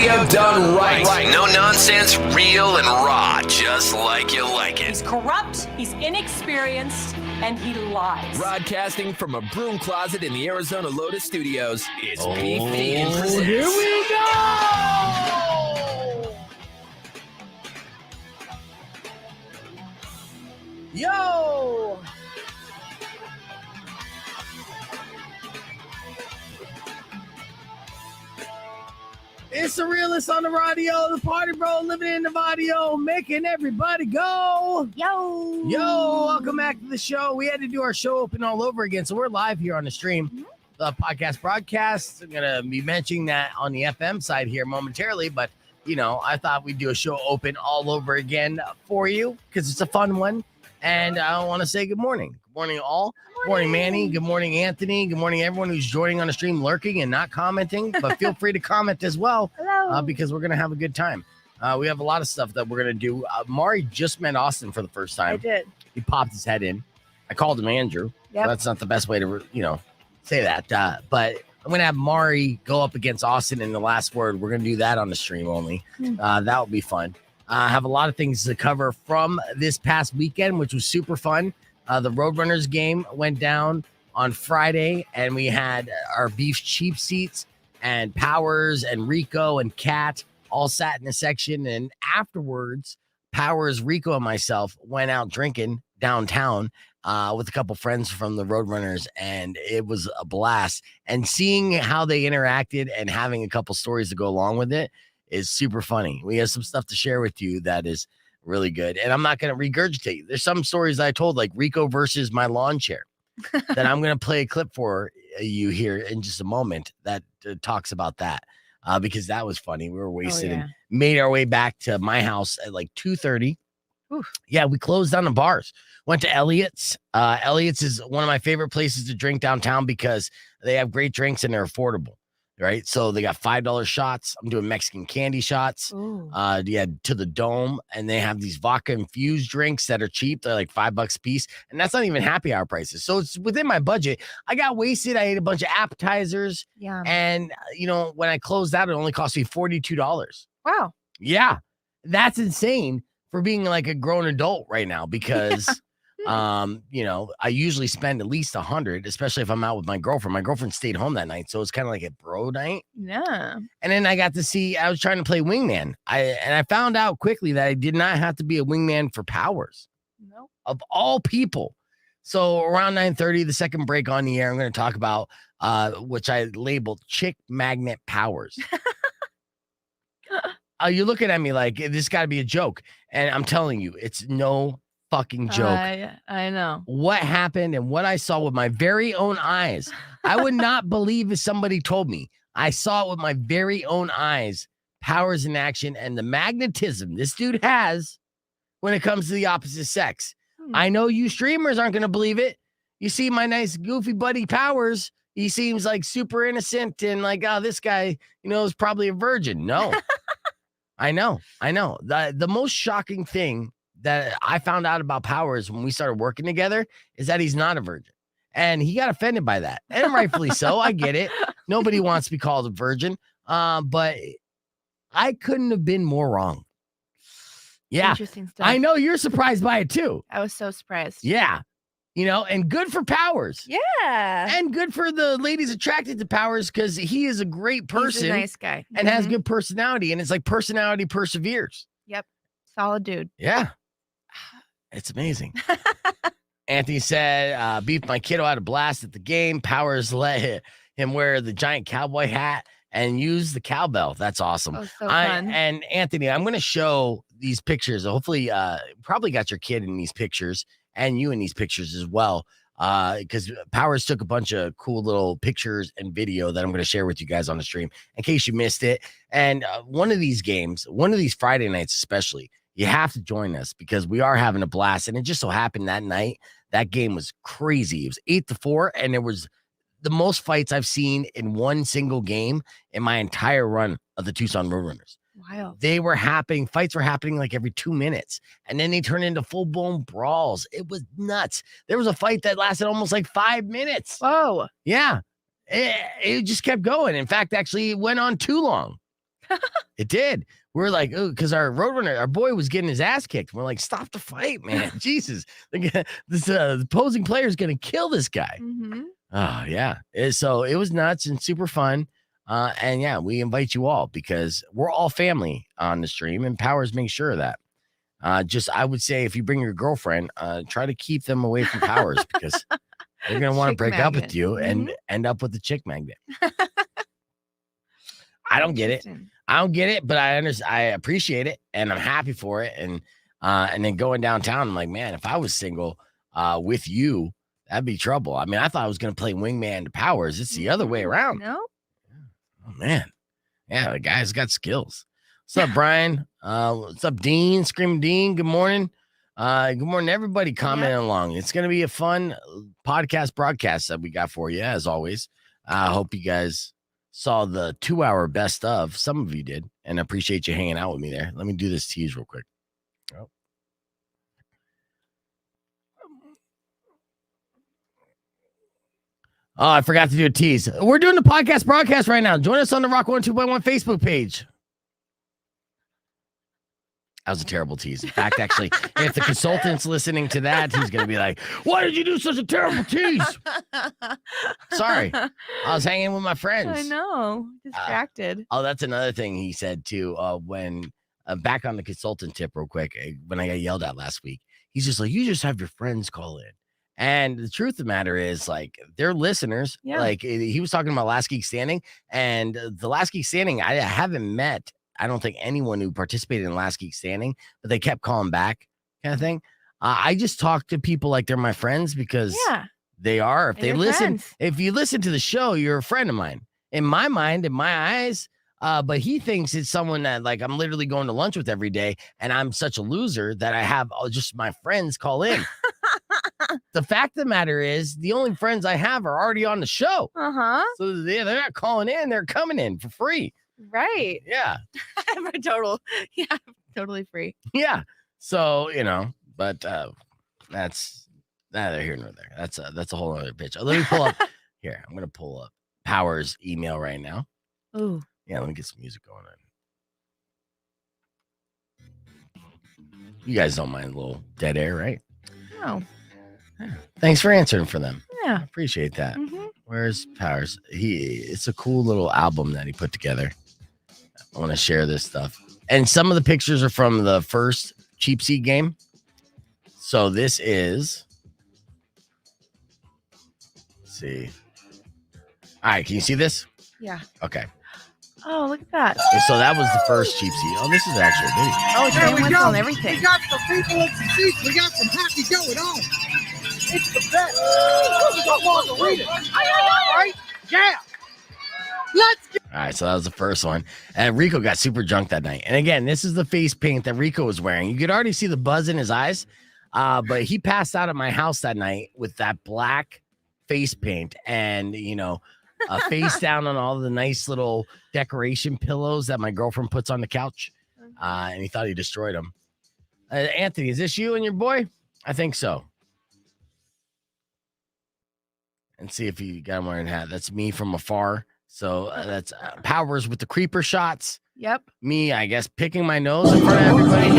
radio done right. No nonsense, real and raw, just like you like it. He's corrupt, he's inexperienced, and he lies. Broadcasting from a broom closet in the Arizona Lotus Studios, it's Beef Vegan Presents. Here we go! Yo! It's the realest on the radio, the party bro living in the radio, making everybody go. Yo, welcome back to the show. We had to do our show open all over again, so we're live here on the stream. The podcast broadcast. I'm going to be mentioning that on the FM side here momentarily, but, you know, I thought we'd do a show open all over again for you because it's a fun one. And I want to say good morning. Good morning, all. Good morning, Manny. Good morning, Anthony. Good morning, everyone who's joining on the stream, lurking and not commenting. But feel free to comment as well. Hello. Because we're going to have a good time. We have a lot of stuff that we're going to do. Mari just met Austin for the first time. I did. He popped his head in. I called him Andrew. Yep. So that's not the best way to, say that. But I'm going to have Mari go up against Austin in the last word. We're going to do that on the stream only. That will be fun. I have a lot of things to cover from this past weekend, which was super fun. The Roadrunners game went down on Friday, and we had our beef cheap seats, and Powers and Rico and Kat all sat in a section. And afterwards, Powers, Rico, and myself went out drinking downtown with a couple friends from the Roadrunners, and it was a blast. And seeing how they interacted and having a couple stories to go along with it is super funny. We have some stuff to share with you that is really good. And I'm not going to regurgitate. There's some stories I told, like Rico versus my lawn chair, that I'm going to play a clip for you here in just a moment that talks about that because that was funny. We were wasted and made our way back to my house at like 2:30. Yeah, we closed down the bars. Went to Elliot's. Elliot's is one of my favorite places to drink downtown because they have great drinks and they're affordable. Right. So they got $5 shots. I'm doing Mexican candy shots. To the Dome. And they have these vodka infused drinks that are cheap. They're like $5 a piece. And that's not even happy hour prices. So it's within my budget. I got wasted. I ate a bunch of appetizers. Yeah. And, when I closed out, it only cost me $42. Wow. Yeah. That's insane for being like a grown adult right now because I usually spend at least $100, especially if I'm out with my girlfriend. My girlfriend stayed home that night, so it's kind of like a bro night. Yeah. And then I was trying to play wingman. I found out quickly that I did not have to be a wingman for Powers. Nope. Of all people. So around 9:30, the second break on the air, I'm going to talk about which I labeled Chick Magnet Powers. You're looking at me like this got to be a joke, and I'm telling you, it's no fucking joke. I know what happened and what I saw with my very own eyes. I would not believe if somebody told me. I saw it with my very own eyes. Powers in action and the magnetism this dude has when it comes to the opposite sex. I know you streamers aren't going to believe it. You see my nice goofy buddy Powers. He seems like super innocent and like, oh, this guy, is probably a virgin. No. I know. The most shocking thing that I found out about Powers when we started working together is that he's not a virgin. And he got offended by that. And rightfully so. I get it. Nobody wants to be called a virgin. But I couldn't have been more wrong. Yeah. Interesting stuff. I know you're surprised by it too. I was so surprised. Yeah. And good for Powers. Yeah. And good for the ladies attracted to Powers because he is a great person. He's a nice guy. And has good personality. And it's like personality perseveres. Yep. Solid dude. Yeah. It's amazing. Anthony said, beef my kiddo had a blast at the game. Powers let him wear the giant cowboy hat and use the cowbell. That's awesome. Oh, so fun. And Anthony, I'm going to show these pictures. Hopefully, probably got your kid in these pictures and you in these pictures as well. Because Powers took a bunch of cool little pictures and video that I'm going to share with you guys on the stream in case you missed it. And one of these games, one of these Friday nights especially, you have to join us because we are having a blast. And it just so happened that night, that game was crazy. It was 8-4, and it was the most fights I've seen in one single game in my entire run of the Tucson Roadrunners. Wow. Fights were happening like every 2 minutes, and then they turned into full-blown brawls. It was nuts. There was a fight that lasted almost like 5 minutes. Whoa. Yeah. It just kept going. In fact, actually, it went on too long. It did. We're like, oh, because our roadrunner, our boy was getting his ass kicked. We're like, stop the fight, man. Jesus. This opposing player is going to kill this guy. Mm-hmm. Oh, yeah. So it was nuts and super fun. And yeah, we invite you all because we're all family on the stream, and Powers makes sure of that. I would say if you bring your girlfriend, try to keep them away from Powers because they're going to want to break up with you and end up with the chick magnet. I don't get it. I don't get it, but I understand. I appreciate it, and I'm happy for it. And then going downtown, I'm like, man, if I was single with you, that'd be trouble. I mean, I thought I was going to play wingman to Powers. It's the other way around. No. Oh man, yeah, the guy's got skills. What's up, Brian? What's up, Dean? Screaming Dean. Good morning. Good morning, everybody commenting along. It's going to be a fun podcast broadcast that we got for you, as always. I hope you guys saw the 2-hour best of. Some of you did, and I appreciate you hanging out with me there. Let me do this tease real quick. Oh, I forgot to do a tease. We're doing the podcast broadcast right now. Join us on the Rock 102.1 Facebook page. That was a terrible tease. In fact, actually, if the consultant's listening to that, he's going to be like, why did you do such a terrible tease? Sorry. I was hanging with my friends. I know. Distracted. That's another thing he said, too, when back on the consultant tip real quick, when I got yelled at last week, he's just like, you just have your friends call in. And the truth of the matter is, like, they're listeners. Yeah. Like, he was talking about Last Geek Standing, and the Last Geek Standing, I haven't met, I don't think, anyone who participated in Last Geek Standing, but they kept calling back kind of thing. I just talk to people like they're my friends because they are. If they listen, if you listen to the show, you're a friend of mine. In my mind, in my eyes, but he thinks it's someone that, like, I'm literally going to lunch with every day, and I'm such a loser that I have just my friends call in. The fact of the matter is, the only friends I have are already on the show. Uh-huh. So they're not calling in, they're coming in for free. Right. Yeah. Totally free. Yeah. So, but that's neither here nor there. That's a whole other pitch. Let me pull up here. I'm gonna pull up Powers' email right now. Ooh. Yeah, let me get some music going on. You guys don't mind a little dead air, right? No. Yeah. Thanks for answering for them. Yeah. I appreciate that. Mm-hmm. Where's Powers? It's a cool little album that he put together. I want to share this stuff. And some of the pictures are from the first Cheap Seat game. So this is, let's see. All right, can you see this? Yeah. Okay. Oh, look at that. And so that was the first Cheap Seat. Oh, this is actually a video. Oh, it's There we whistle go. and everything. We got some people in some seats. We got some happy going on. It's the best. We got margaritas. All right? Yeah. Let's get. All right, so that was the first one. And Rico got super drunk that night. And again, this is the face paint that Rico was wearing. You could already see the buzz in his eyes. But he passed out at my house that night with that black face paint and, face down on all the nice little decoration pillows that my girlfriend puts on the couch. And he thought he destroyed them. Anthony, is this you and your boy? I think so. And see if you got him wearing a hat. That's me from afar. So that's Powers with the creeper shots. Yep. Me, I guess, picking my nose in front of everybody.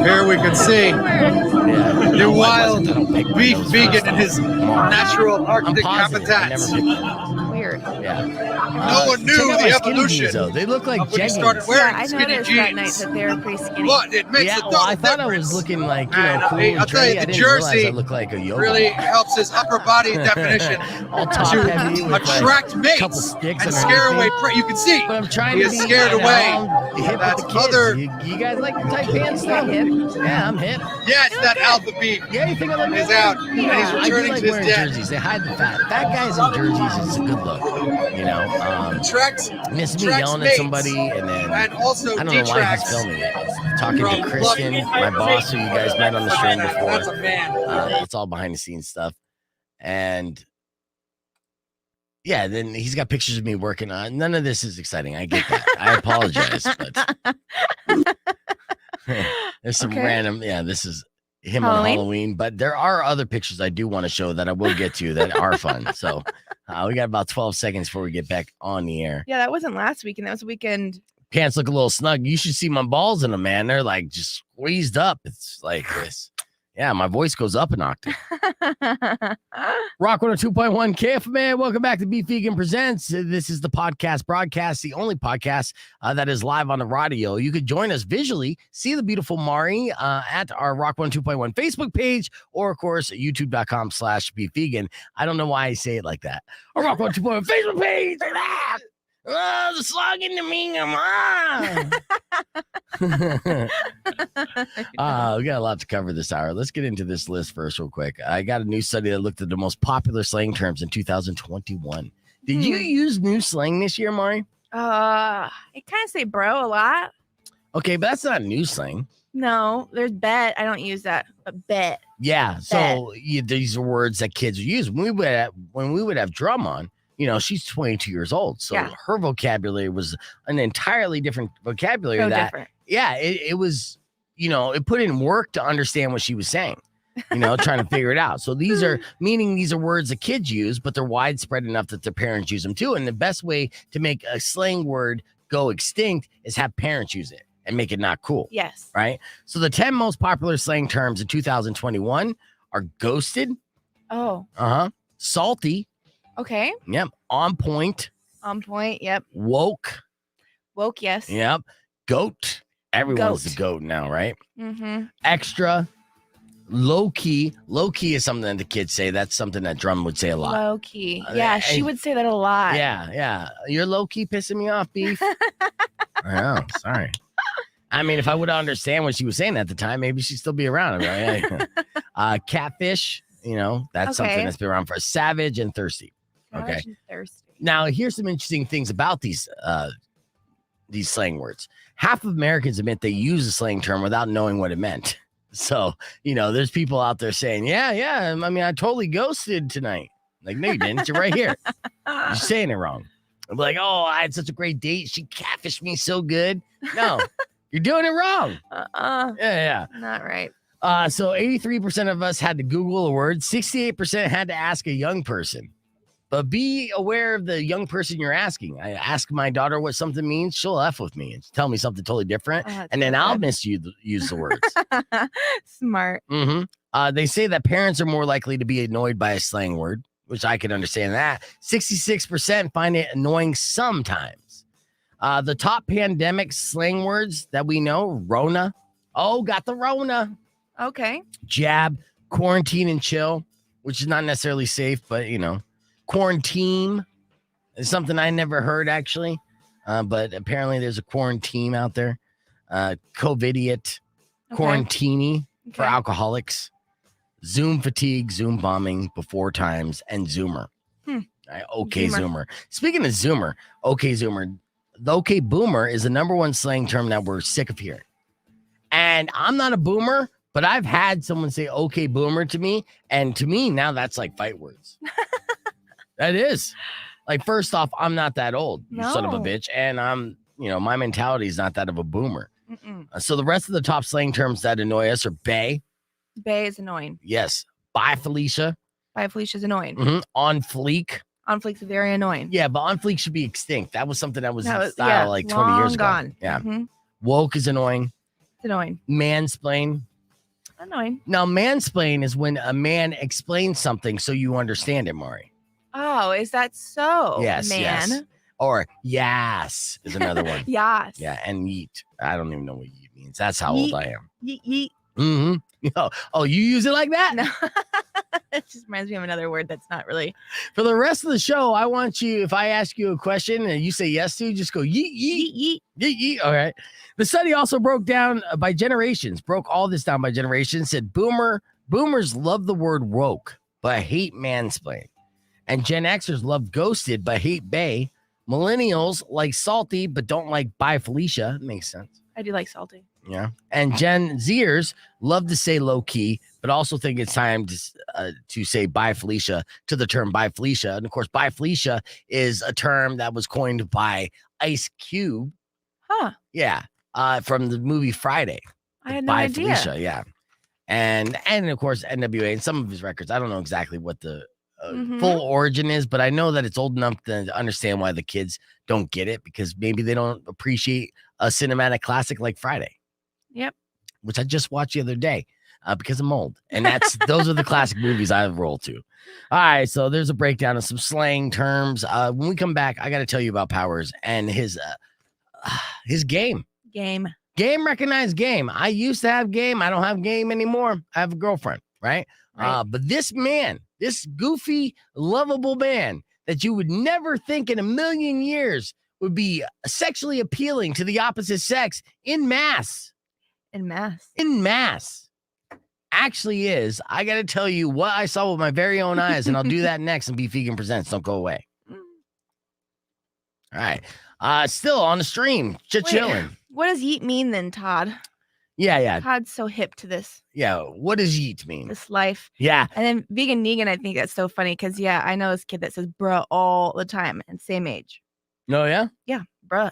Here we can see Yeah. the wild I don't pick my beef nose vegan first, in his Mars. natural I'm Arctic positive. I habitats. never picked Weird. Yeah. No one knew check out the my skinny evolution jeans, though. They look like when he started jeggings. wearing Yeah, I skinny noticed jeans. that night that they were pretty skinny. But it makes Yeah, a well, I total thought I difference. was looking like, And, cool and I'll tell you, trendy. I the didn't realize jersey I look like a yoga really ball. helps his upper body definition All top to heavy with attract like, couple mates sticks and underneath scare me. away prey. You can see But I'm trying he to is be scared away. hip with That's the kids. other- You guys like the tight pants Yeah, stuff? hip. Yeah, I'm hip. Yes, that alpha beef Yeah, you think I look is good? out, and he's I do returning like to his wearing den. jerseys. They hide the fat. Fat guys in jerseys is a good look. Attracts Miss me attracts yelling at mates somebody and then and also I don't know why he's detracts filming it. He's talking from to Christian, my boss, who you guys met on the stream before. That's a man. It's all behind the scenes stuff. And yeah, then he's got pictures of me working on. None of this is exciting. I get that. I apologize, but there's some random. Yeah, this is him on Halloween, but there are other pictures I do want to show that I will get to that are fun. So we got about 12 seconds before we get back on the air. Yeah, that wasn't last weekend. That was the weekend Pants look a little snug. You should see my balls in them, man. They're like just squeezed up. It's like this. Yeah, my voice goes up an octave. Rock 102.1 KFMA. Welcome back to Beef Vegan Presents. This is the podcast broadcast, the only podcast that is live on the radio. You could join us visually, see the beautiful Mari at our Rock 102.1 Facebook page, or of course, youtube.com/Beef Vegan. I don't know why I say it like that. Our Rock 102.1 Facebook page. Like that. Oh, the slug into me. We got a lot to cover this hour. Let's get into this list first real quick. I got a new study that looked at the most popular slang terms in 2021. Did you use new slang this year, Mari? I kind of say bro a lot. Okay, but that's not new slang. No, there's bet. I don't use that. But bet. Yeah, so these are words that kids use. When we would have Drum on, you know, she's 22 years old. So her vocabulary was an entirely different vocabulary. Different. Yeah, it was, you know, it put in work to understand what she was saying, you know, trying to figure it out. So these are words that kids use, but they're widespread enough that their parents use them too. And the best way to make a slang word go extinct is have parents use it and make it not cool. Yes. Right? So the 10 most popular slang terms in 2021 are ghosted. Oh. Salty. Okay. Yep. On point. On point. Yep. Woke. Woke. Yes. Yep. Goat. Everyone's a goat now, right? Mm-hmm. Extra. Low key. Low key is something that the kids say. That's something that Drum would say a lot. Low key. Yeah, she would say that a lot. Yeah. You're low key pissing me off, Beef. I know. Sorry. I mean, if I would understand what she was saying at the time, maybe she'd still be around. Right? Catfish. You know, that's something that's been around for savage and thirsty. Okay. Thirsty. Now, here's some interesting things about these slang words. Half of Americans admit they use a slang term without knowing what it meant. So, you know, there's people out there saying, yeah. I mean, I totally ghosted tonight. Like, no, you didn't. You're right here. You're saying it wrong. I'm like, oh, I had such a great date. She catfished me so good. No, you're doing it wrong. Yeah. Not right. So 83% of us had to Google a word. 68% had to ask a young person. But be aware of the young person you're asking. I ask my daughter what something means. She'll F with me and tell me something totally different. And then I'll use the words. Smart. Mm-hmm. They say that parents are more likely to be annoyed by a slang word, which I can understand that. 66% find it annoying sometimes. The top pandemic slang words that we know, Rona. Oh, got the Rona. Okay. Jab, quarantine, and chill, which is not necessarily safe, but, you know. Quarantine is something I never heard, actually. But apparently there's a quarantine out there. COVIDiot, quarantini for alcoholics. Zoom fatigue, Zoom bombing before times, and Zoomer. Zoomer. Speaking of Zoomer, Zoomer. The okay boomer is the number one slang term that we're sick of hearing. And I'm not a boomer, but I've had someone say okay boomer to me. And to me, now that's like fight words. That is. Like, first off, I'm not that old, you son of a bitch. And my mentality is not that of a boomer. So the rest of the top slang terms that annoy us are bae. Bae is annoying. Yes. Bye, Felicia. Bye, Felicia's annoying. On fleek. On fleek's very annoying. Yeah, but on fleek should be extinct. That was something that was in style like 20 years ago. Gone. Yeah. Woke is annoying. It's annoying. Mansplain. Annoying. Now, mansplain is when a man explains something so you understand it, Mari. Oh, is that so? Yes, man. Yes. Or yas is another one. Yas. Yeah, and yeet. I don't even know what yeet means. That's how old I am. Yeet. Oh, you use it like that? No. It just reminds me of another word that's not really. For the rest of the show, I want you, if I ask you a question and you say yes to, just go yeet, yeet, yeet, yeet, yeet. All right. The study also broke down by generations, broke all this down by generations, said boomers love the word woke, but hate mansplain. And Gen Xers love ghosted, but hate bae. Millennials like salty, but don't like bye, Felicia. It makes sense. I do like salty. Yeah. And Gen Zers love to say low key, but also think it's time to say bye, Felicia to the term bye, Felicia. And of course, bye, Felicia is a term that was coined by Ice Cube. Huh. Yeah. From the movie Friday. I had no idea. Felicia. Yeah. And of course, NWA and some of his records. I don't know exactly what the full origin is, but I know that it's old enough to understand why the kids don't get it, because maybe they don't appreciate a cinematic classic like Friday. Yep. Which I just watched the other day because I'm old. And those are the classic movies I roll to. All right, so there's a breakdown of some slang terms. When we come back, I got to tell you about Powers and his game. Game recognized game. I used to have game. I don't have game anymore. I have a girlfriend, right? But this man, this goofy, lovable man that you would never think in a million years would be sexually appealing to the opposite sex in mass. Actually is. I got to tell you what I saw with my very own eyes, and I'll do that next and Beef Vegan Presents. Don't go away. All right. Still on the stream. Chilling. What does yeet mean then, Todd? Yeah. Todd's so hip to this. Yeah. What does yeet mean? This life. Yeah. And then vegan Negan, I think that's so funny because, I know this kid that says bruh all the time and same age. No, yeah? Yeah, bruh.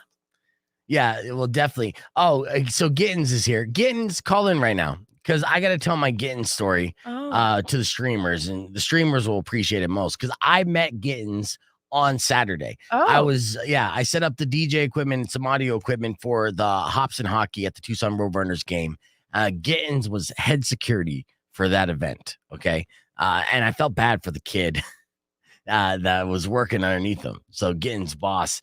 Yeah, well, definitely. Oh, so Gittins is here. Gittins, call in right now because I got to tell my Gittins story to the streamers, and the streamers will appreciate it most because I met Gittins on Saturday. I set up the DJ equipment and some audio equipment for the Hops and Hockey at the Tucson Roadrunners game. Gittins was head security for that event, okay? And I felt bad for the kid that was working underneath him. So Gittins' boss,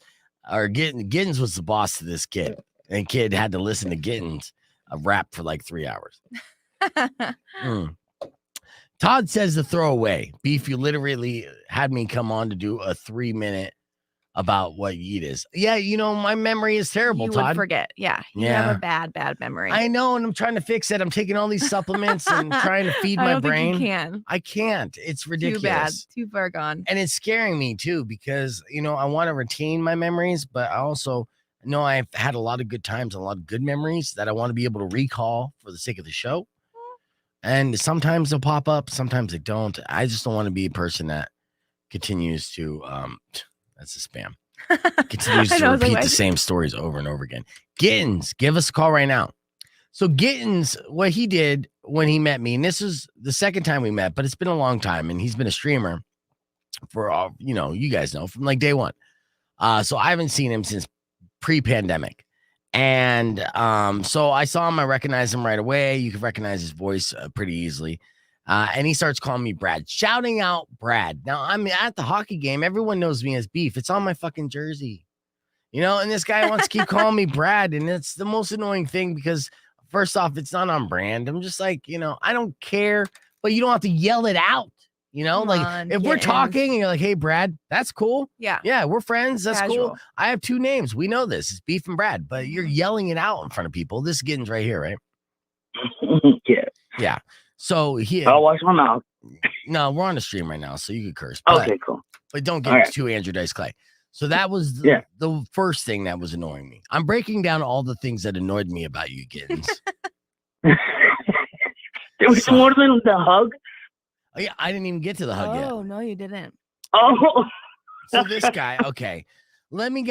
or Gittins was the boss to this kid, and kid had to listen to Gittins rap for like 3 hours. Todd says the throwaway. Beef, you literally had me come on to do a 3-minute about what yeet is. Yeah, my memory is terrible, Todd. You would forget. Yeah. You have a bad memory. I know, and I'm trying to fix it. I'm taking all these supplements and trying to feed my brain. Think you can. I can't. It's ridiculous. Too bad. Too far gone. And it's scaring me too because, I want to retain my memories, but I also know I've had a lot of good times and a lot of good memories that I want to be able to recall for the sake of the show. And sometimes they'll pop up, sometimes they don't. I just don't want to be a person that continues to that's a spam. Continues to repeat the same stories over and over again. Gittins, give us a call right now. So Gittins, what he did when he met me, and this is the second time we met, but it's been a long time, and he's been a streamer for all, you guys know, from like day one. So I haven't seen him since pre-pandemic. And so I saw him, I recognized him right away. You can recognize his voice pretty easily. And he starts calling me Brad, shouting out Brad. Now I'm at the hockey game. Everyone knows me as Beef. It's on my fucking jersey, and this guy wants to keep calling me Brad. And it's the most annoying thing because first off, it's not on brand. I'm just like, I don't care, but you don't have to yell it out. If we're talking and you're like, hey, Brad, that's cool. Yeah, we're friends. That's cool. I have 2 names. We know this. It's Beef and Brad, but you're yelling it out in front of people. This is Gittins right here, right? Yeah. So I'll wash my mouth. No, we're on the stream right now, so you can curse. Okay, cool. But don't get too Andrew Dice Clay. So that was the first thing that was annoying me. I'm breaking down all the things that annoyed me about you, Gittins. There was more than the hug. Oh, yeah, I didn't even get to the hug yet. Oh, no, you didn't. Oh. So this guy, okay. I'm going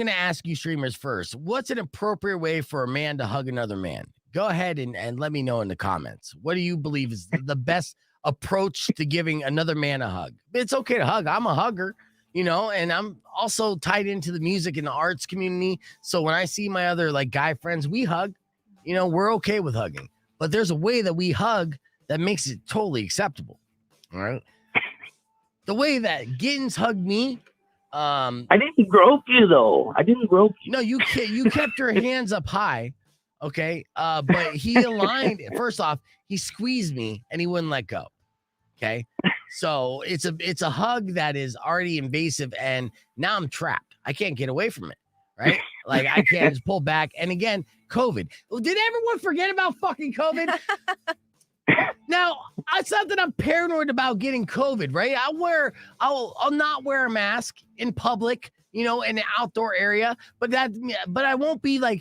to ask you streamers first. What's an appropriate way for a man to hug another man? Go ahead and let me know in the comments. What do you believe is the best approach to giving another man a hug? It's okay to hug. I'm a hugger, and I'm also tied into the music and the arts community. So when I see my other guy friends, we hug, we're okay with hugging. But there's a way that we hug that makes it totally acceptable. All right. The way that Gittins hugged me. I didn't grope you though. I didn't grope you. No, you kept your hands up high. Okay. But he aligned. First off, he squeezed me and he wouldn't let go. Okay. So it's a hug that is already invasive, and now I'm trapped. I can't get away from it. Right? I can't just pull back. And again, COVID. Did everyone forget about fucking COVID? Now, it's not that I'm paranoid about getting COVID, right? I'll not wear a mask in public, in an outdoor area, but I won't be a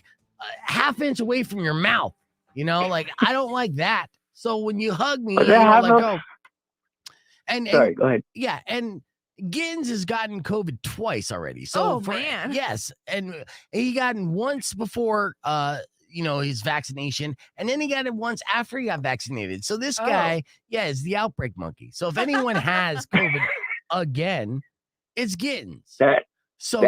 half inch away from your mouth, I don't like that. So when you hug me, let go. Sorry, go ahead. Yeah, and Gittins has gotten COVID twice already. So man. Yes, and he gotten once before his vaccination, and then he got it once after he got vaccinated. So this guy, is the outbreak monkey. So if anyone has COVID again, it's Gittins. That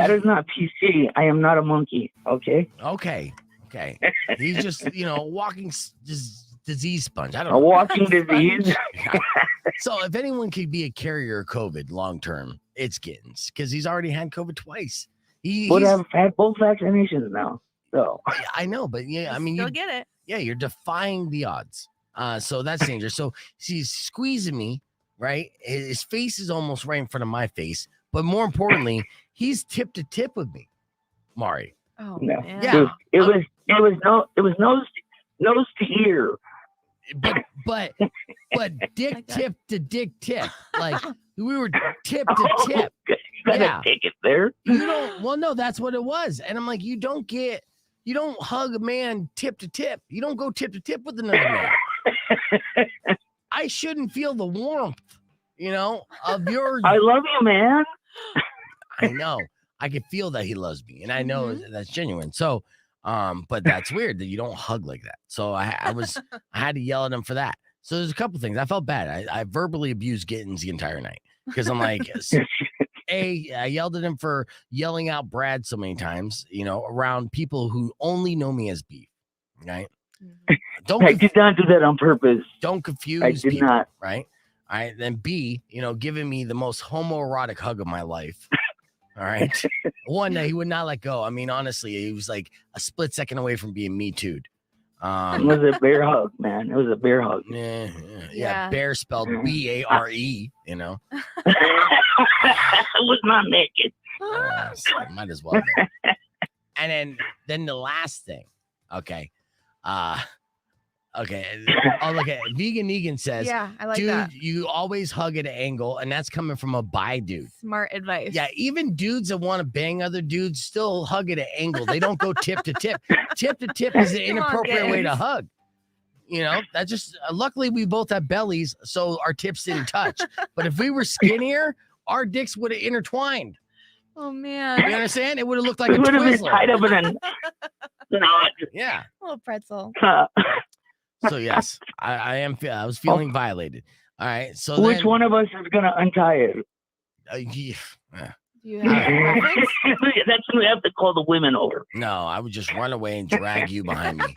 is not PC. I am not a monkey. Okay. Okay. He's just walking disease sponge. I don't A know. walking disease. So if anyone could be a carrier of COVID long term, it's Gittins because he's already had COVID twice. Would have had both vaccinations now. So I know, but I mean, Still get it. Yeah, you're defying the odds. So that's dangerous. So he's squeezing me, right? His face is almost right in front of my face, but more importantly, he's tip to tip with me, Mari. Oh no. man. Yeah. It was nose to ear. But dick tip to dick tip, like we were tip to tip. You gotta take it there. You don't. Well, no, that's what it was. And I'm like, you don't hug a man tip to tip. You don't go tip to tip with another man. I shouldn't feel the warmth, of your. I love you, man. I know. I can feel that he loves me, and I know that's genuine. So, but that's weird that you don't hug like that. So I had to yell at him for that. So there's a couple things. I felt bad. I verbally abused Gittins the entire night because I'm like, I yelled at him for yelling out Brad so many times, around people who only know me as Beef, right? I did not do that on purpose. Don't confuse I did people, not. right? All right. Then B, giving me the most homoerotic hug of my life. All right. One that he would not let go. I mean, honestly, he was like a split second away from being Me Too'd. It was a bear hug, man. It was a bear hug. Yeah. Bear spelled Bare, I was not naked. So might as well. And then the last thing. Okay. Okay. Oh, look at Vegan Negan says, Yeah, I like dude, that. you always hug at an angle, and that's coming from a bi dude. Smart advice. Yeah, even dudes that want to bang other dudes still hug at an angle. They don't go tip to tip. Tip to tip is an inappropriate way to hug. That just luckily we both have bellies, so our tips didn't touch. But if we were skinnier, our dicks would have intertwined. Oh man. You understand? It would have looked like a It would have been Twizzler. tied up in a knot. Yeah. Little pretzel. So yes, I was feeling violated. All right. So which one of us is gonna untie it? Do you have a preference? That's when we have to call the women over. No, I would just run away and drag you behind me.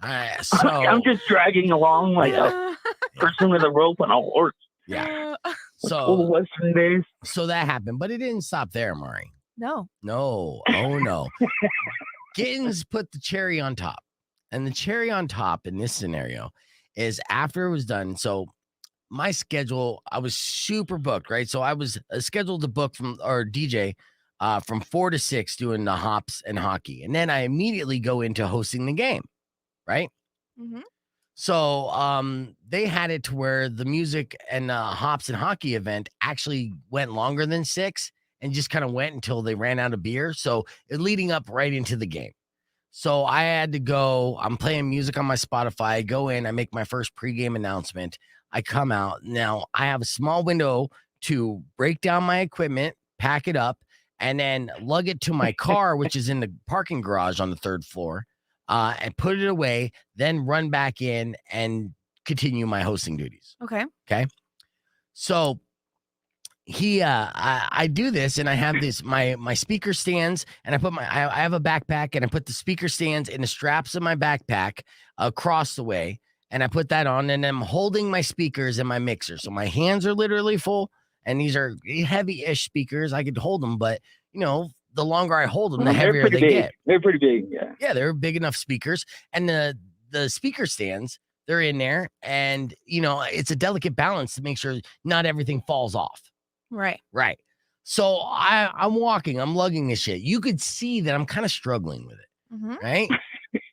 All right. So I'm just dragging along like a person with a rope on a horse. Yeah. Old Western days. So that happened, but it didn't stop there, Mari. No. No. Oh no. Gittins put the cherry on top. And the cherry on top in this scenario is after it was done. So my schedule, I was super booked, right? So I was scheduled to book from DJ from 4 to 6 doing the hops and hockey. And then I immediately go into hosting the game, right? Mm-hmm. So they had it to where the music and hops and hockey event actually went longer than 6 and just kind of went until they ran out of beer. So it leading up right into the game. So I had to go. I'm playing music on my Spotify. I go in. I make my first pregame announcement. I come out. Now I have a small window to break down my equipment, pack it up, and then lug it to my car, which is in the parking garage on the 3rd floor, and put it away, then run back in and continue my hosting duties. Okay. So I do this, and I have this my speaker stands, and I have a backpack, and I put the speaker stands in the straps of my backpack across the way, and I put that on, and I'm holding my speakers and my mixer. So my hands are literally full, and these are heavy-ish speakers. I could hold them, but the longer I hold them, the heavier they get. They're pretty big, yeah. Yeah, they're big enough speakers, and the speaker stands, they're in there, and it's a delicate balance to make sure not everything falls off. Right. So I'm walking, I'm lugging this shit. You could see that I'm kind of struggling with it, right?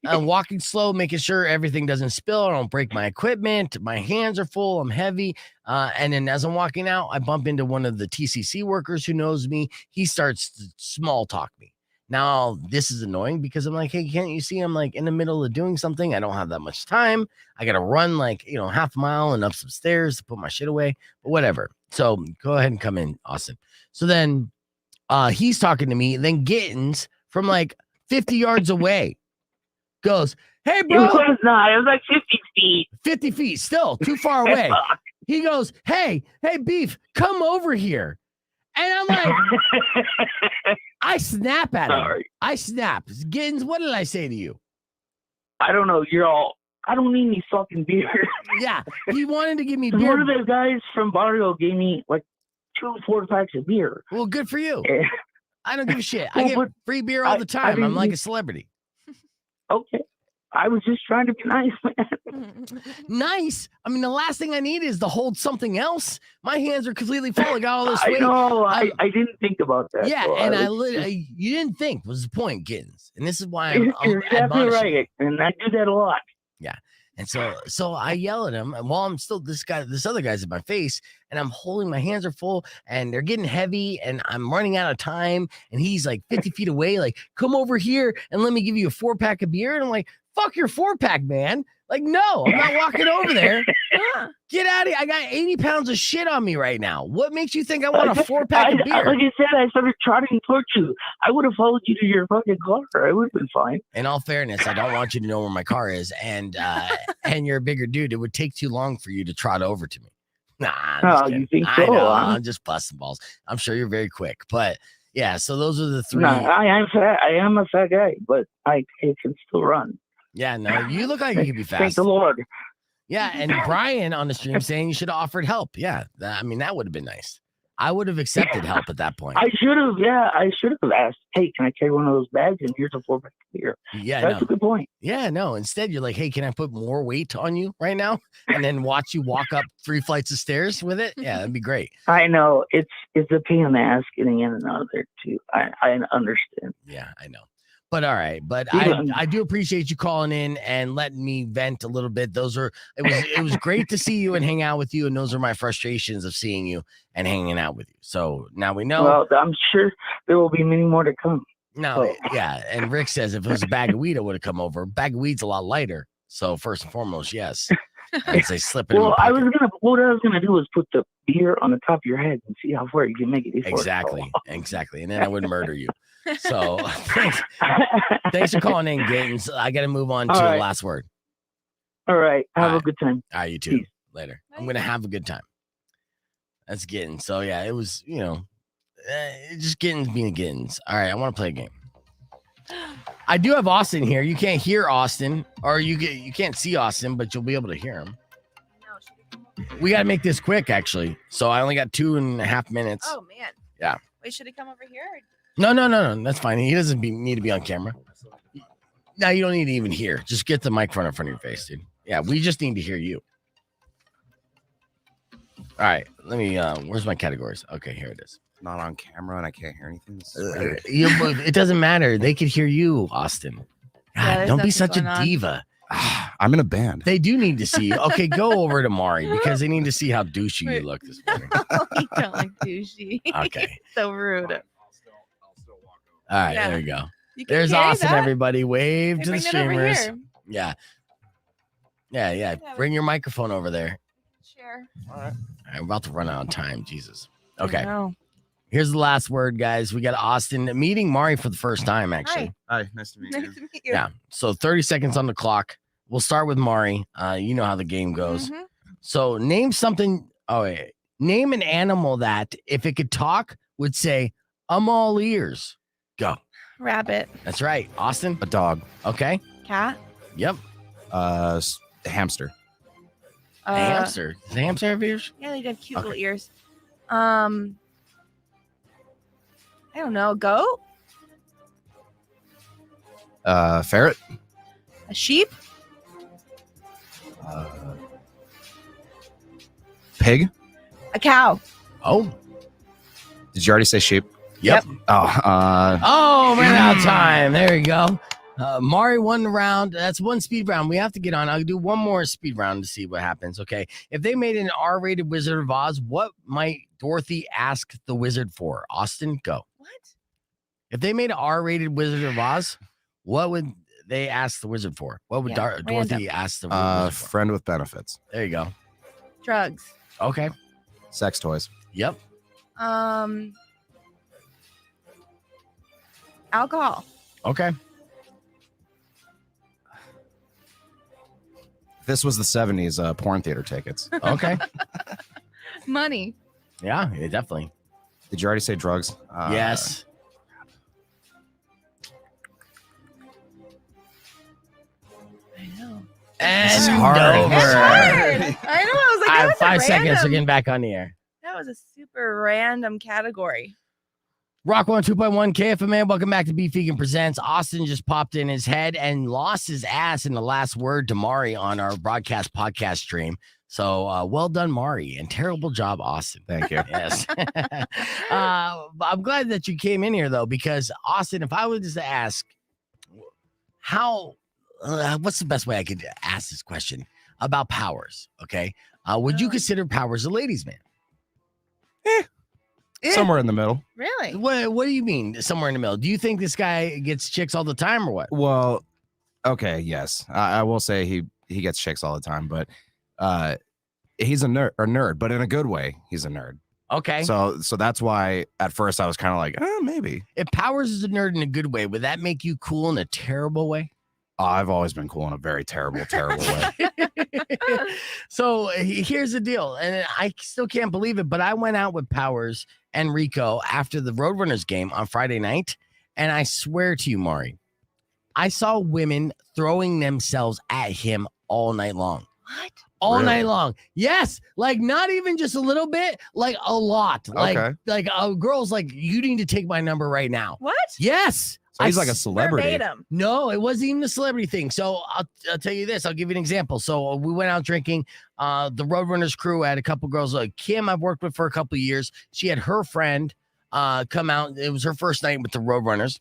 I'm walking slow, making sure everything doesn't spill. I don't break my equipment. My hands are full. I'm heavy. And then as I'm walking out, I bump into one of the TCC workers who knows me. He starts to small talk me. Now, this is annoying because I'm like, hey, can't you see I'm like in the middle of doing something? I don't have that much time. I got to run like, half a mile and up some stairs to put my shit away, but whatever. So go ahead and come in, Austin. So then he's talking to me. Then Gittins from like 50 yards away goes, "Hey, It bro." was not. It was like 50 feet. 50 feet, still too far away. He goes, hey, Beef, come over here. And I'm like, I snap at him. Sorry. I snap. Gittins, what did I say to you? I don't know. You're all, I don't need any fucking beer. Yeah, he wanted to give me One beer. of those guys from Barrio gave me like 2 4-packs of beer. Well, good for you. Yeah. I don't give a shit. Well, I get but free beer all the time. I'm like a celebrity. Okay. I was just trying to be nice, man. Nice. I mean, the last thing I need is to hold something else. My hands are completely full. I got all this I weight. know. I didn't think about that. Yeah, so and was, you didn't think was the point, Gittins. And this is why you're I'm exactly admonishing you. right. And I do that a lot. And so I yell at him, and while I'm still this other guy's in my face, and I'm holding, my hands are full, and they're getting heavy, and I'm running out of time, and he's like 50 feet away, like, come over here and let me give you a 4-pack of beer. And I'm like, fuck your 4-pack, man. Like, no, I'm not walking over there. Get out of here. I got 80 pounds of shit on me right now. What makes you think I want a 4-pack of beer? Like I said, I started trotting towards you. I would have followed you to your fucking car. I would have been fine. In all fairness, I don't want you to know where my car is, and you're a bigger dude. It would take too long for you to trot over to me. Nah, I'm just Oh, kidding. you think I so? know, Huh? I'm just busting balls. I'm sure you're very quick, but yeah. So those are the 3. No, I am fat. I am a fat guy, but I can still run. Yeah, no, you look like you could be Thank fast. the Lord. Yeah, and Brian on the stream saying you should have offered help. Yeah, I mean, that would have been nice. I would have accepted help at that point. I should have. Yeah, I should have asked. Hey, can I carry one of those bags? And here's a 4-pack of beer. Yeah, That's no. a good point. Yeah, no. Instead, you're like, hey, can I put more weight on you right now? And then watch you walk up 3 flights of stairs with it? Yeah, that'd be great. I know it's a pain in the ass getting in and out of there too. I understand. Yeah, I know. But all right. But Yeah. I do appreciate you calling in and letting me vent a little bit. It was great to see you and hang out with you. And those are my frustrations of seeing you and hanging out with you. So now we know. Well, I'm sure there will be many more to come. No, yeah. And Rick says if it was a bag of weed, I would have come over. A bag of weed's a lot lighter. So first and foremost, yes. I'd say slip it in my Well, pocket. what I was gonna do was put the beer on the top of your head and see how far you can make it. Before Exactly. And then I would murder you. So thanks for calling in, Gittins. I got to move on to All the right. last word. All right. Have All a right. good time. All right, you too. Peace. Later. I'm going to have a good time. That's Gittins. So yeah, it was, just Gittins being Gittins. All right, I want to play a game. I do have Austin here. You can't hear Austin, or you can't see Austin, but you'll be able to hear him. We got to make this quick, actually. So I only got 2.5 minutes. Oh man. Yeah. Wait, should he come over here? No. That's fine. He doesn't need to be on camera. No, you don't need to even hear. Just get the microphone in front of your face, dude. Yeah, we just need to hear you. All right, let me. Where's my categories? Okay, here it is. Not on camera and I can't hear anything. It doesn't matter. They could hear you, Austin. God, there's don't be nothing such a going on. diva. I'm in a band. They do need to see you. Okay, go over to Mari because they need to see how douchey you look this morning. You don't look douchey. Okay. So rude. All right, Yeah. there you go. You can There's carry Austin, that. everybody. Wave Hey, to the bring that over streamers. here. Yeah. Bring your microphone over there. Sure. All right, I'm about to run out of time. Jesus. I Okay. know. Here's the last word, guys. We got Austin meeting Mari for the first time, actually. Hi, nice to meet you. Nice to meet you. Yeah. So 30 seconds on the clock. We'll start with Mari. You know how the game goes. Mhm. So name something. Oh, wait. Name an animal that, if it could talk, would say, I'm all ears. Go. Rabbit. That's right. Austin. A dog. Okay. Cat. Yep. Hamster. A hamster. Does a hamster have ears? Yeah, they got cute Okay. little ears. I don't know. Goat. Ferret. A sheep. Pig. A cow. Oh. Did you already say sheep? Yep. Oh, Oh, ran out of time. There you go. Mari won the round. That's one speed round. We have to get on. I'll do one more speed round to see what happens. Okay. If they made an R-rated Wizard of Oz, what might Dorothy ask the wizard for? Austin, go. What? If they made an R-rated Wizard of Oz, what would they ask the wizard for? What would Yeah, Dorothy ask the wizard for? friend with benefits. There you go. Drugs. Okay. Sex toys. Yep. Alcohol. Okay. This was the 70s porn theater tickets. Okay. Money. Yeah, definitely. Did you already say drugs? Yes. I know. And It's hard. over. It's hard. I know. I was like, I that have was 5 seconds. We're random. getting back on the air. That was a super random category. Rock 102.1 KFMA. Welcome back to Beef Vegan Presents. Austin just popped in his head and lost his ass in the last word to Mari on our podcast stream. So well done, Mari, and terrible job, Austin. Thank you. Yes. I'm glad that you came in here, though, because, Austin, if I was just to ask, what's the best way I could ask this question about Powers? Okay. Would you consider Powers a ladies' man? Somewhere in the middle. Really? What do you mean somewhere in the middle? Do you think this guy gets chicks all the time or what? Well, okay, yes. I will say he gets chicks all the time, but he's a nerd, but in a good way. He's a nerd. Okay. So that's why at first I was kind of like, maybe. If Powers is a nerd in a good way, would that make you cool in a terrible way? I've always been cool in a very terrible way. So here's the deal, and I still can't believe it, but I went out with Powers and Rico after the Roadrunners game on Friday night, and I swear to you, Mari, I saw women throwing themselves at him all night long. What? All Really? night long. Yes. Like not even just a little bit, like a lot. Okay. Like girls like, you need to take my number right now. What? Yes. So he's I like a s- celebrity. Verbatim. No, it wasn't even a celebrity thing. So I'll tell you this. I'll give you an example. So we went out drinking. The Roadrunners crew had a couple girls. Like Kim, I've worked with for a couple of years. She had her friend come out. It was her first night with the Roadrunners.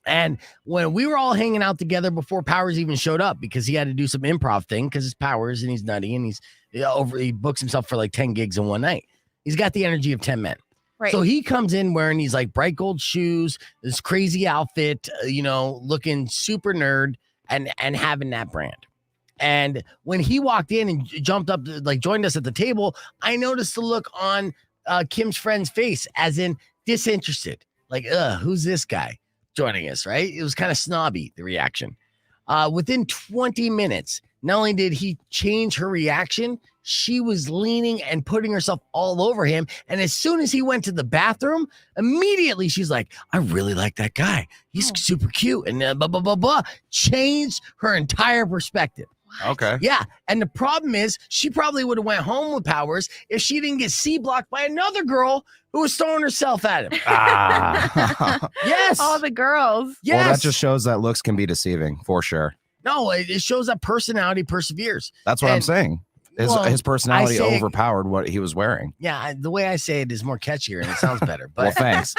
And when we were all hanging out together before Powers even showed up, because he had to do some improv thing because it's Powers and he's nutty and he books himself for like 10 gigs in one night. He's got the energy of 10 men. Right. So he comes in wearing these like bright gold shoes, this crazy outfit, looking super nerd and having that brand. And when he walked in and jumped up, like joined us at the table, I noticed the look on Kim's friend's face as in disinterested. Like, who's this guy joining us, right? It was kind of snobby, the reaction. Within 20 minutes, not only did he change her reaction, she was leaning and putting herself all over him. And as soon as he went to the bathroom, immediately she's like, I really like that guy. He's super cute. And blah, blah, blah, blah. Changed her entire perspective. Okay. Yeah. And the problem is she probably would have went home with Powers if she didn't get C-blocked by another girl who was throwing herself at him. Yes. All the girls. Yes. Well, that just shows that looks can be deceiving for sure. No, it shows that personality perseveres. That's what I'm And- saying. well, His personality I say- overpowered what he was wearing. Yeah, the way I say it is more catchier and it sounds better. Well, But thanks.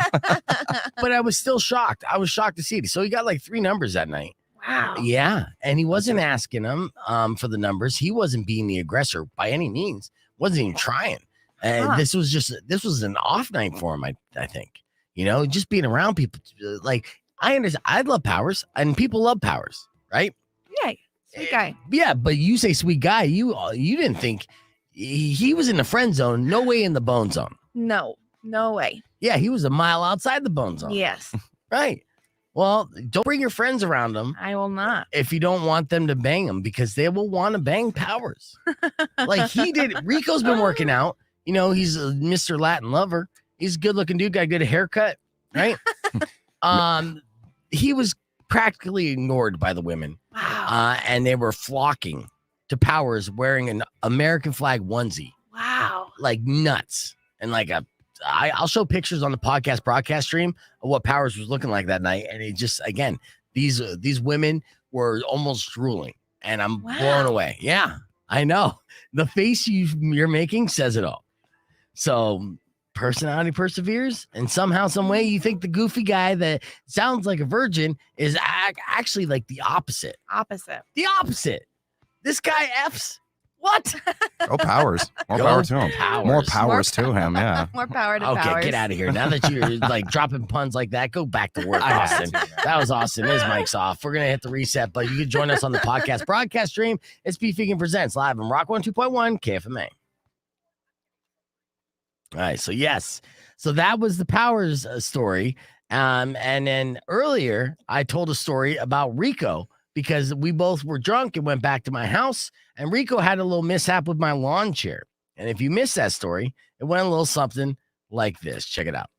but I was still shocked. I was shocked to see it. So he got like 3 numbers that night. Wow. Yeah, and he wasn't asking him for the numbers. He wasn't being the aggressor by any means. Wasn't even trying. And Huh. this was an off night for him. I think just being around people. Like I understand. I love Powers, and people love Powers, right? Yeah. Sweet guy. Yeah, but you say sweet guy. You didn't think he was in the friend zone. No way in the bone zone. No. No way. Yeah, he was a mile outside the bone zone. Yes. Right. Well, don't bring your friends around him I will not. if you don't want them to bang him, because they will want to bang Powers. Like he did. Rico's been working out. He's a Mr. Latin lover. He's a good looking dude, got a good haircut, right? He was practically ignored by the women. Wow. And they were flocking to Powers wearing an American flag onesie, Wow. like nuts. And like I'll show pictures on the podcast broadcast stream of what Powers was looking like that night. And it just, again, these women were almost drooling, and I'm blown Wow. away. Yeah, I know. The face you're making says it all. So personality perseveres, and somehow, some way, you think the goofy guy that sounds like a virgin is actually like the opposite. Opposite. The opposite. This guy F's. What? Go Powers. More Go power to him. Powers. More powers to him. Yeah. More power to Okay, Powers. get out of here. Now that you're like dropping puns like that, go back to work, Austin. That was Austin. His mic's off. We're going to hit the reset, but you can join us on the podcast broadcast stream. It's Beef Vegan Presents live on Rock 102.1 KFMA. All right. So, yes. So that was the Powers story. And then earlier, I told a story about Rico, because we both were drunk and went back to my house. And Rico had a little mishap with my lawn chair. And if you missed that story, it went a little something like this. Check it out.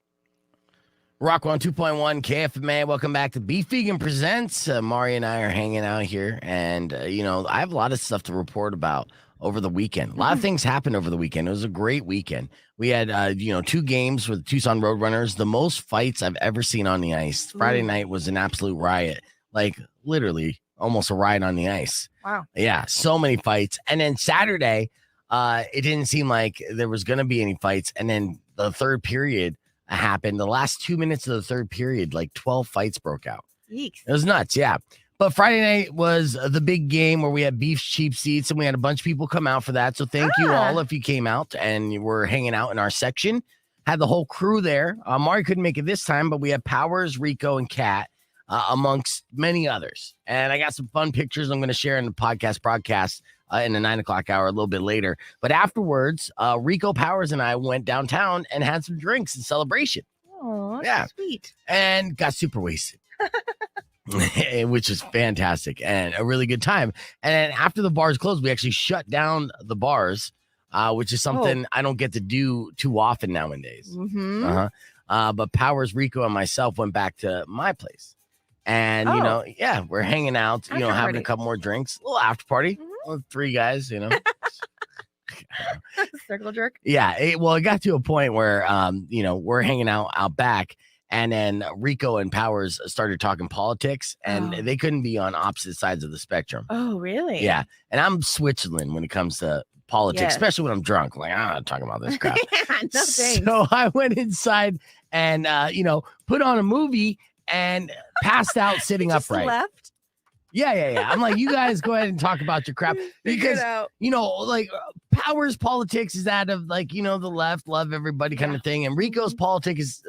Rock 102.1 KFMA. Welcome back to Beef Vegan Presents. Mari and I are hanging out here. And, I have a lot of stuff to report about over the weekend. A lot of things happened over the weekend. It was a great weekend. We had, 2 games with the Tucson Roadrunners, the most fights I've ever seen on the ice. Friday night was an absolute riot, like literally almost a riot on the ice. Wow. Yeah, so many fights. And then Saturday, it didn't seem like there was going to be any fights. And then the third period happened. The last 2 minutes of the third period, like 12 fights broke out. Yeeks. It was nuts, yeah. But Friday night was the big game where we had beef cheap seats, and we had a bunch of people come out for that. So thank you all if you came out and you were hanging out in our section. Had the whole crew there. Mari couldn't make it this time, but we had Powers, Rico, and Kat, amongst many others. And I got some fun pictures I'm going to share in the podcast broadcast in the 9 o'clock hour a little bit later. But afterwards, Rico, Powers, and I went downtown and had some drinks in celebration. Oh, Yeah. sweet. And got super wasted. Which is fantastic and a really good time. And then after the bars closed, we actually shut down the bars, which is something I don't get to do too often nowadays. Mm-hmm. But Powers, Rico, and myself went back to my place. And, we're hanging out, After having party. a couple more drinks, a little after party. Well, 3 guys, Circle jerk. Yeah. It got to a point where, we're hanging out back. And then Rico and Powers started talking politics, and they couldn't be on opposite sides of the spectrum. Oh, really? Yeah. And I'm Switzerland when it comes to politics, Yes. especially when I'm drunk. Like, I'm not talking about this crap. No thanks. So I went inside and, put on a movie and passed out sitting You just upright. left? Yeah. I'm like, you guys go ahead and talk about your crap Figure because, it out. Powers politics is that of the left, love everybody kind of thing. And Rico's politics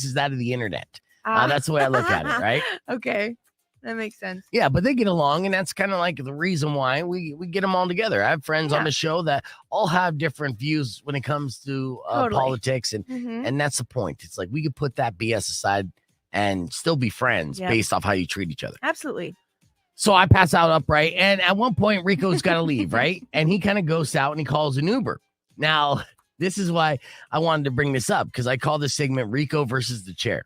is that of the internet. That's the way I look at it, right? Okay. That makes sense. Yeah, but they get along, and that's kind of like the reason why we get them all together. I have friends on the show that all have different views when it comes to Totally. politics, and Mhm. and that's the point. It's like we could put that BS aside and still be friends Yep. based off how you treat each other. Absolutely. So I pass out upright, and at one point Rico's got to leave, right? And he kind of goes out and he calls an Uber. Now, this is why I wanted to bring this up, because I call this segment Rico versus the chair.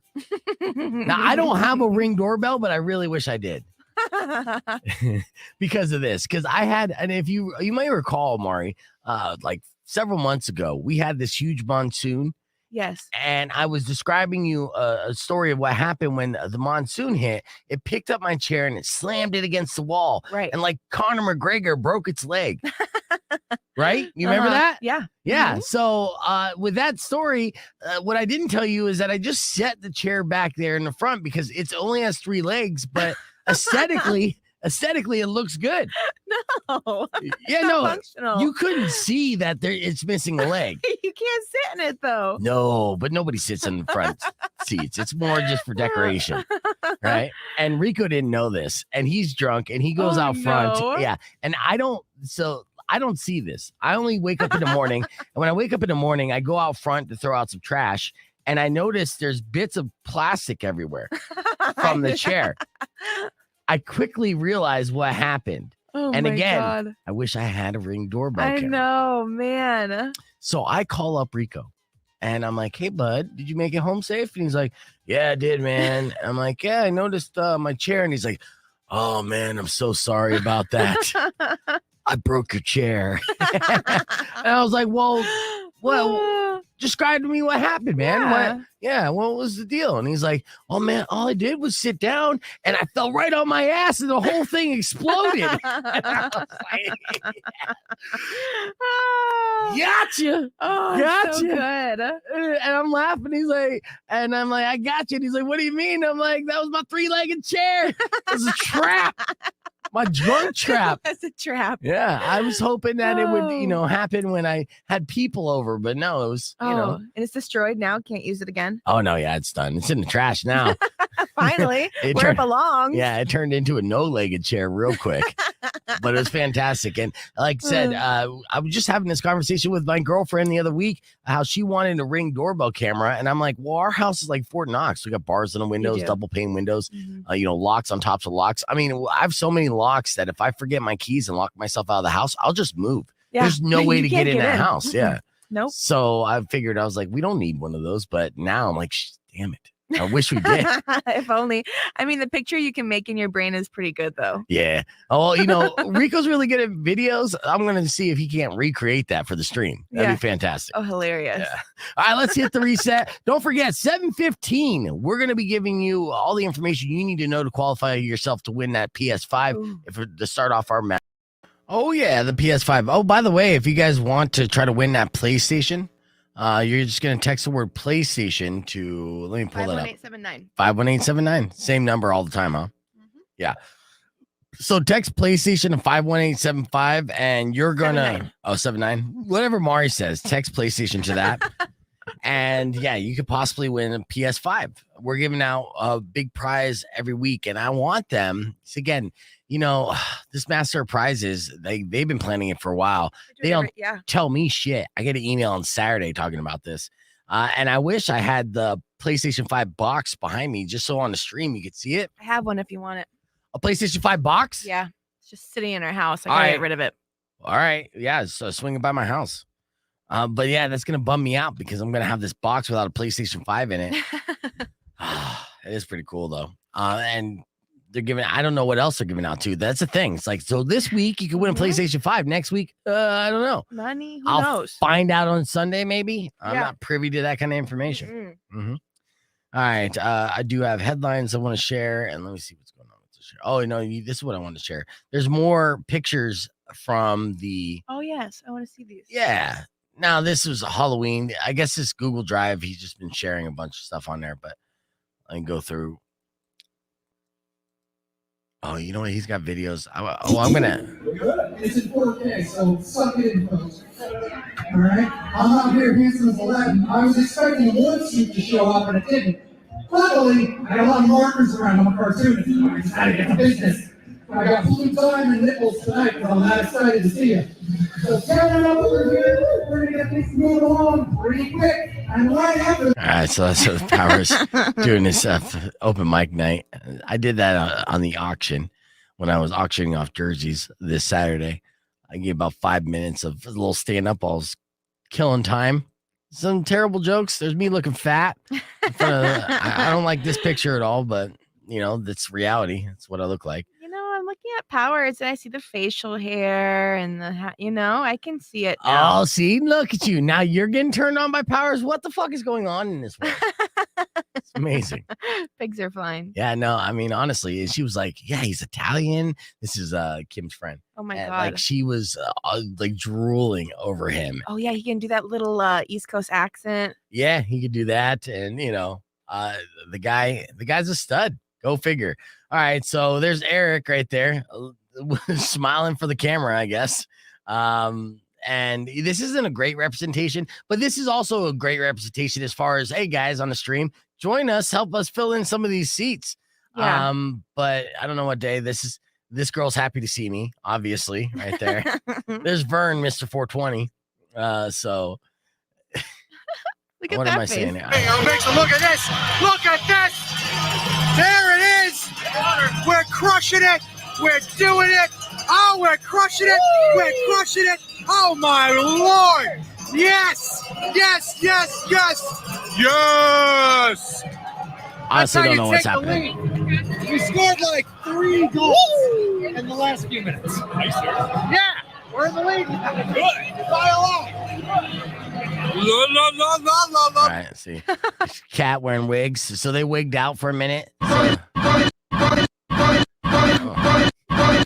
Now, I don't have a Ring doorbell, but I really wish I did because of this. Because I had, and if you may recall, Mari, like several months ago, we had this huge monsoon. Yes. And I was describing you a story of what happened when the monsoon hit. It picked up my chair and it slammed it against the wall. Right. And like Conor McGregor broke its leg. Right? You remember that? Yeah. Yeah. So with that story, what I didn't tell you is that I just set the chair back there in the front because it only has 3 legs, but aesthetically, it looks good. No. Yeah, It's not no. functional. You couldn't see that it's missing a leg. You can't sit in it though. No, but nobody sits in the front seats. It's more just for decoration, right? And Rico didn't know this, and he's drunk, and he goes out front. no. Yeah, and I don't see this. I only wake up in the morning, and when I wake up in the morning, I go out front to throw out some trash, and I notice there's bits of plastic everywhere from the chair. I quickly realized what happened. Oh And my again, God. I wish I had a Ring doorbell I camera. know, man. So I call up Rico and I'm like, hey, bud, did you make it home safe? And he's like, yeah, I did, man. I'm like, yeah, I noticed my chair. And he's like, oh, man, I'm so sorry about that. I broke your chair. And I was like, well, describe to me what happened, man. What was the deal? And he's like, oh, man, all I did was sit down and I fell right on my ass and the whole thing exploded. And I was like, gotcha. Oh, Gotcha. so good. And I'm laughing. He's like, and I'm like, I got you. And he's like, what do you mean? I'm like, that was my 3-legged chair. It was a trap. My drunk trap. That's a trap. Yeah, I was hoping that it would, happen when I had people over, but no, it was, And it's destroyed now. Can't use it again. Oh no, yeah, it's done. It's in the trash now. Finally, It where it turned- belongs. Yeah, it turned into a no-legged chair real quick. but it was fantastic. And like I said, I was just having this conversation with my girlfriend the other week, how she wanted a Ring doorbell camera. And I'm like, well, our house is like Fort Knox. We got bars in the windows, double pane windows, locks on tops of locks. I mean, I have so many locks that if I forget my keys and lock myself out of the house, I'll just move. Yeah. There's no way to get in that house. Yeah. Nope. So I figured, I was like, we don't need one of those. But now I'm like, damn it. I wish we did. If only. I mean, the picture you can make in your brain is pretty good, though. Yeah. Oh, Rico's really good at videos. I'm going to see if he can't recreate that for the stream. That'd be fantastic. Oh, hilarious. Yeah. All right, let's hit the reset. Don't forget, 7:15, we're going to be giving you all the information you need to know to qualify yourself to win that PS5 to start off our match. Oh, yeah, the PS5. Oh, by the way, if you guys want to try to win that PlayStation, you're just going to text the word PlayStation to, let me pull that up. 51879. 51879. Same number all the time, huh? Yeah. So text PlayStation to 51875 and you're going to, 79. Whatever Mari says, text PlayStation to that. And yeah, you could possibly win a PS5. We're giving out a big prize every week. And I want them. So again, this Master of Prizes, they've been planning it for a while. They don't tell me shit. I get an email on Saturday talking about this. And I wish I had the PlayStation 5 box behind me just so on the stream you could see it. I have one if you want it. A PlayStation 5 box? Yeah. It's just sitting in our house. I gotta get rid of it. All right. Yeah. So swing it by my house. But yeah, that's going to bum me out because I'm going to have this box without a PlayStation 5 in it. It is pretty cool though. And they're giving, I don't know what else they're giving out too. That's the thing. It's like, so this week you can win a PlayStation 5. Next week, I don't know. Money, who I'll knows? Find out on Sunday, maybe. I'm not privy to that kind of information. All right. I do have headlines I want to share. And let me see what's going on with this. Oh, no, this is what I want to share. There's more pictures from the. Oh, yes. I want to see these. Yeah. Now, this was Halloween. I guess this Google Drive, he's just been sharing a bunch of stuff on there, but I can go through. Oh, you know what? He's got videos. I'm going to. It's in 4K, so suck it in, folks. All right? I'm out here handsome as Aladdin. I was expecting a wood suit to show up, and it didn't. Luckily, I got a lot of markers around. I'm a cartoonist. I just had to get to business. I got blue time and nipples tonight, but I'm not excited to see you. So turn it up over here. We're going to get things moving along pretty quick. And right after. All right, so that's what Powers doing this open mic night. I did that on the auction when I was auctioning off jerseys this Saturday. I gave about 5 minutes of a little stand up. I was killing time. Some terrible jokes. There's me looking fat. In front of I don't like this picture at all, but that's reality. That's what I look like. I'm looking at Powers and I see the facial hair and I can see it now. Oh, see, look at you. Now you're getting turned on by Powers. What the fuck is going on in this world? It's amazing. Pigs are flying. Yeah, no, I mean, honestly, she was like, yeah, he's Italian. This is Kim's friend. Oh my God. Like she was like drooling over him. Oh yeah, he can do that little East Coast accent. Yeah, he could do that. And the guy's a stud. Go figure. All right, so there's Eric right there, smiling for the camera, I guess. And this isn't a great representation, but this is also a great representation as far as, hey guys on the stream, join us, help us fill in some of these seats. Yeah. But I don't know what day this is. This girl's happy to see me, obviously, right there. There's Vern, Mr. 420. So look at what that am I face. saying? Hey, I'll make some look at this. Look at this. There it is. We're crushing it. We're doing it. Oh, we're crushing it. We're crushing it. Oh, my Lord. Yes. Yes, yes, yes. Yes. Honestly, don't know what's happening. We scored like 3 goals in the last few minutes. Yeah, we're in the lead. Good. By a lot. La, la, la, la, la, la. All right, let's see. Cat wearing wigs. So they wigged out for a minute.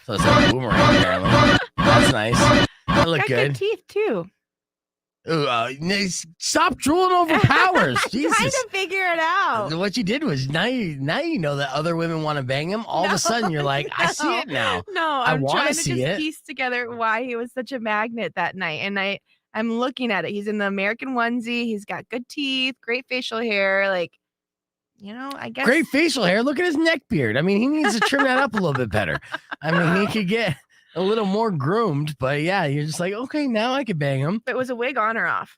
So it's a boomerang, apparently. That's nice. That look Got good. teeth too. Ooh, stop drooling over Powers. Jesus. Trying to figure it out. What you did was now you know that other women want to bang him. All of a sudden, you're like, I see it now. No, I I'm wanna trying to see just it. piece together why he was such a magnet that night. And I'm looking at it. He's in the American onesie. He's got good teeth, great facial hair. Like, I guess. Great facial hair. Look at his neck beard. I mean, he needs to trim that up a little bit better. I mean, he could get a little more groomed, but yeah, you're just like, okay, now I can bang him. But was a wig on or off?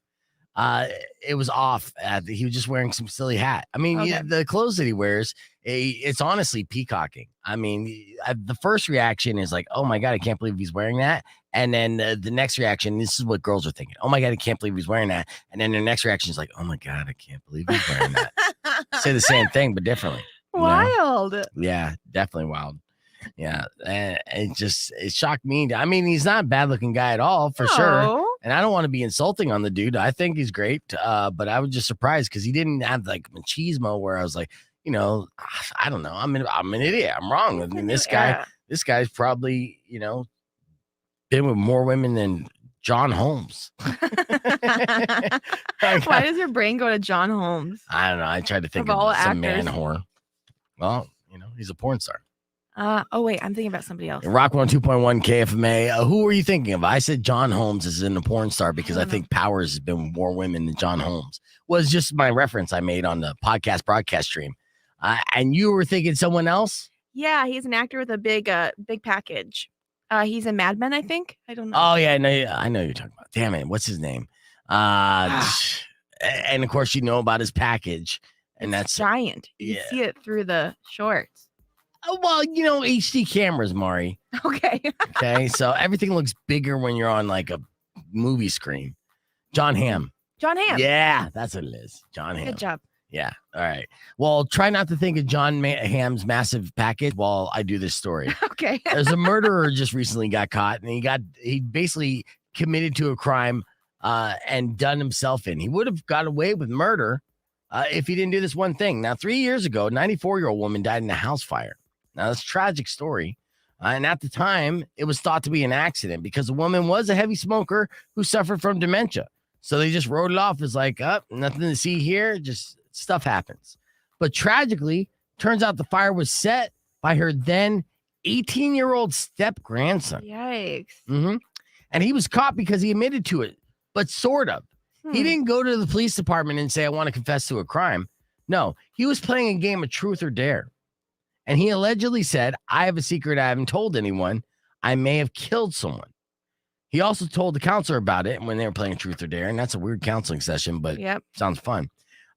It was off. He was just wearing some silly hat. I mean, Okay. the clothes that he wears, it's honestly peacocking. I mean, the first reaction is like, oh my God, I can't believe he's wearing that. And then the next reaction, this is what girls are thinking. Oh my God, I can't believe he's wearing that. And then the next reaction is like, oh my God, I can't believe he's wearing that. Say the same thing, but differently. you know? Wild. Yeah, definitely wild. Yeah, and it shocked me. I mean, he's not a bad looking guy at all, for sure. No. And I don't want to be insulting on the dude. I think he's great. But I was just surprised because he didn't have like machismo where I was like, I don't know. I'm an idiot. I'm wrong. I mean, this guy's probably, been with more women than John Holmes. Why does your brain go to John Holmes? I don't know. I tried to think Of of all some man actors. whore. Well, he's a porn star. Oh wait, I'm thinking about somebody else. Rock 102.1 KFMA. Who were you thinking of? I said John Holmes is in a porn star because I think Powers has been with more women than John Holmes. Was just my reference I made on the podcast broadcast stream. And you were thinking someone else? Yeah, he's an actor with a big package. He's in Mad Men, I think. I don't know. Oh yeah, I know you're talking about. Damn it, what's his name? And of course you know about his package, and It's that's giant. You yeah. see it through the shorts. Oh, well, HD cameras, Mari. Okay. Okay, so everything looks bigger when you're on like a movie screen. John Hamm. John Hamm. Yeah, that's what it is. John Hamm. Good job. Yeah. All right. Well, try not to think of John Hamm's massive package while I do this story. Okay. There's a murderer just recently got caught, and he basically committed to a crime and done himself in. He would have got away with murder if he didn't do this one thing. Now, 3 years ago, a 94-year-old woman died in a house fire. Now, that's a tragic story. And at the time, it was thought to be an accident because the woman was a heavy smoker who suffered from dementia. So they just wrote it off as like, nothing to see here. Just stuff happens. But tragically, turns out the fire was set by her then 18-year-old step-grandson. Yikes. Mm-hmm. And he was caught because he admitted to it, but sort of. He didn't go to the police department and say, I want to confess to a crime. No, he was playing a game of truth or dare. And he allegedly said, I have a secret I haven't told anyone. I may have killed someone. He also told the counselor about it when they were playing truth or dare. And that's a weird counseling session, but sounds fun.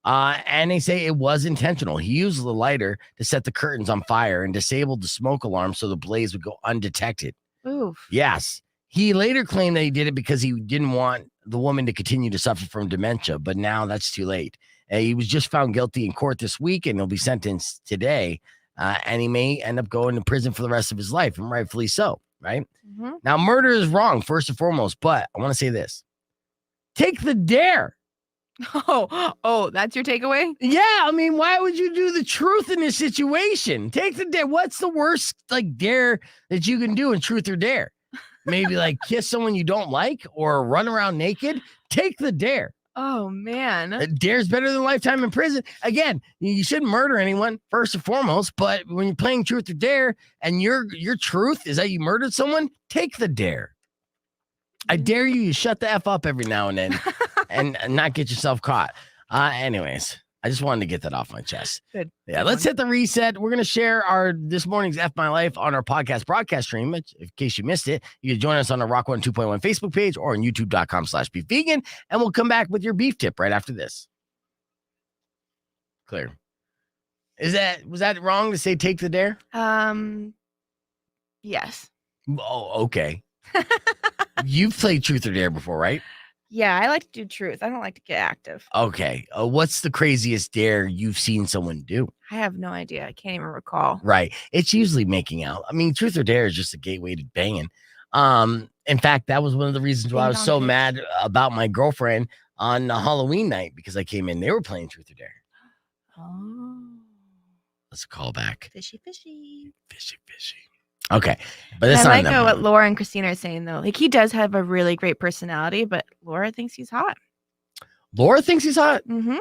And they say it was intentional. He used the lighter to set the curtains on fire and disabled the smoke alarm so the blaze would go undetected. Oof. Yes. He later claimed that he did it because he didn't want the woman to continue to suffer from dementia, but now that's too late. He was just found guilty in court this week, and he'll be sentenced today. And he may end up going to prison for the rest of his life, and rightfully so, right? Mm-hmm. Now, murder is wrong, first and foremost, but I want to say this. Take the dare. Oh, that's your takeaway? Yeah, I mean, why would you do the truth in this situation? Take the dare. What's the worst dare that you can do in truth or dare? Maybe kiss someone you don't like or run around naked. Take the dare. Oh man. Dare's better than lifetime in prison. Again, you shouldn't murder anyone first and foremost, but when you're playing truth or dare and your truth is that you murdered someone, take the dare. I dare you to shut the F up every now and then and not get yourself caught. Anyways, I just wanted to get that off my chest. Good. Yeah, let's hit the reset. We're going to share this morning's F My Life on our podcast broadcast stream. In case you missed it, you can join us on the Rock 102.1 Facebook page or on youtube.com/beefvegan. And we'll come back with your beef tip right after this. Clear. Was that wrong to say take the dare? Yes. Oh, okay. You've played truth or dare before, right? Yeah, I like to do truth. I don't like to get active. Okay. What's the craziest dare you've seen someone do? I have no idea. I can't even recall. Right. It's usually making out. I mean, truth or dare is just a gateway to banging. In fact, that was one of the reasons why I was so mad about my girlfriend on Halloween night because I came in. They were playing truth or dare. Oh. Let's call back. Fishy. Fishy. Okay. But that's I not like what Laura and Christina are saying, though. He does have a really great personality, but Laura thinks he's hot. Laura thinks he's hot? Mm-hmm.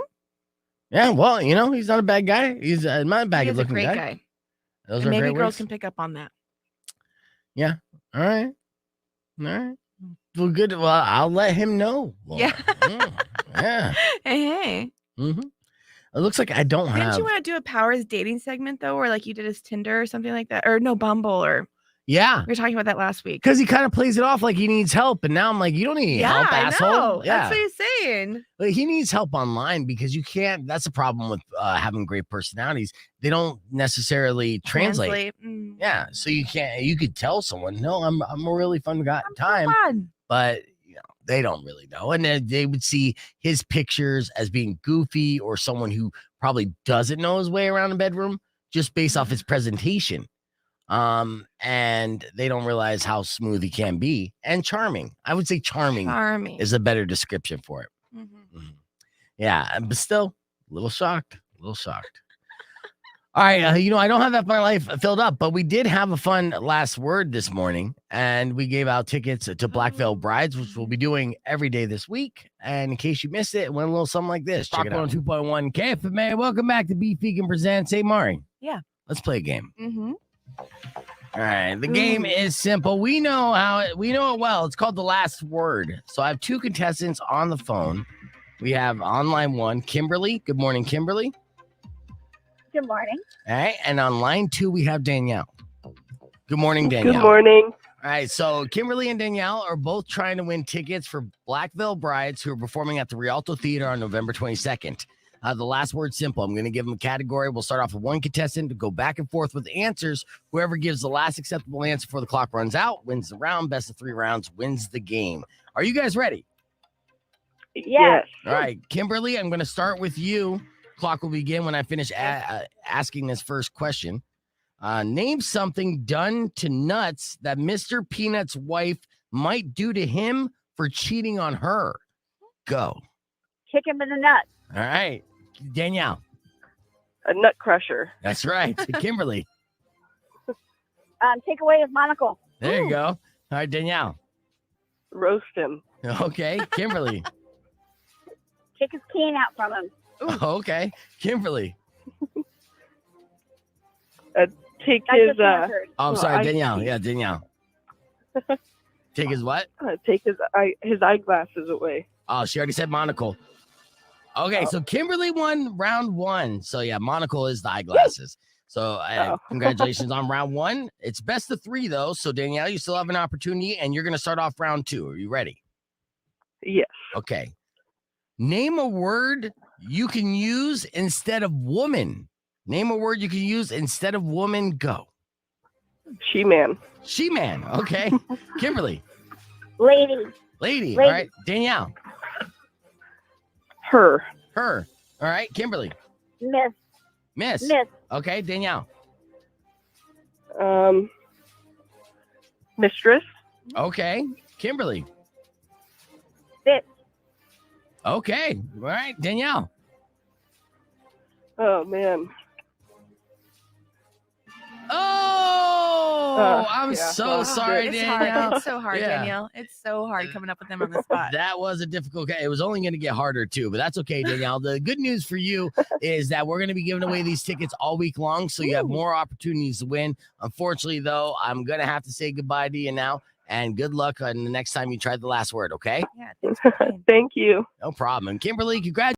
Yeah, well, he's not a bad guy. He's not a bad looking guy. guy. Those are maybe great girls can pick up on that. Yeah. All right. Well, good. Well, I'll let him know. Laura. Yeah. Yeah. Hey. Mm-hmm. It looks like I don't have. Didn't you want to do a Powers dating segment though, or you did his Tinder or something like that, or no Bumble or? Yeah. We were talking about that last week. Because he kind of plays it off like he needs help. And now I'm like, you don't need help, asshole. I know. Yeah. That's what he's saying. But he needs help online because you can't. That's the problem with having great personalities. They don't necessarily translate. Mm. Yeah. So you can't, you could tell someone, no, I'm a really fun guy time. Fun. But they don't really know. And then they would see his pictures as being goofy or someone who probably doesn't know his way around the bedroom just based off his presentation. And they don't realize how smooth he can be and charming. I would say charming is a better description for it. Yeah, but still a little shocked. All right, I don't have that my life filled up, but we did have a fun last word this morning, and we gave out tickets to Black Veil Brides, which we'll be doing every day this week. And in case you missed it, it went a little something like this. Check it out. 2.1 KFMA. Welcome back to Beef Vegan Presents. Hey, Mari. Yeah. Let's play a game. All right, the game is simple. We know it well. It's called The Last Word. So I have two contestants on the phone. We have on line one, Kimberly. Good morning, Kimberly. Good morning. All right, and on line two, we have Danielle. Good morning, Danielle. Good morning. All right, so Kimberly and Danielle are both trying to win tickets for Black Veil Brides who are performing at the Rialto Theater on November 22nd. The last word's simple. I'm going to give them a category. We'll start off with one contestant to go back and forth with answers. Whoever gives the last acceptable answer before the clock runs out wins the round. Best of 3 rounds wins the game. Are you guys ready? Yes. All right, Kimberly, I'm going to start with you. Clock will begin when I finish asking this first question. Name something done to Nuts that Mr. Peanut's wife might do to him for cheating on her. Go. Kick him in the nuts. All right, Danielle. A nut crusher. That's right. Kimberly. Take away his monocle. There you go. All right, Danielle. Roast him. Okay, Kimberly. Kick his cane out from him. Okay, Kimberly. Take That's his just what I heard. Oh, I'm sorry, I- Danielle. Yeah, Danielle. Take his what? take his eyeglasses away. Oh, she already said monocle. Okay, so Kimberly won round one. So yeah, monocle is the eyeglasses. So congratulations on round one. It's best of 3 though. So Danielle, you still have an opportunity, and you're gonna start off round 2. Are you ready? Yes. Okay. Name a word you can use instead of woman. Name a word you can use instead of woman. Go. She-man. She-man. Okay. Kimberly. Lady. All right. Danielle. Her. Her. All right. Kimberly. Miss. Miss. Okay. Danielle. Mistress. Okay. Kimberly. Bitch. Okay. All right. Danielle. Oh, man. Oh, I'm so sorry, It's Danielle. hard. It's so hard, Yeah. Danielle. It's so hard coming up with them on the spot. That was a difficult game. It was only going to get harder too, but that's okay, Danielle. The good news for you is that we're going to be giving away these tickets all week long, so you have more opportunities to win. Unfortunately, though, I'm going to have to say goodbye to you now, and good luck on the next time you try the last word, okay? Yeah, thanks for playing. Thank you. No problem. And Kimberly, congratulations.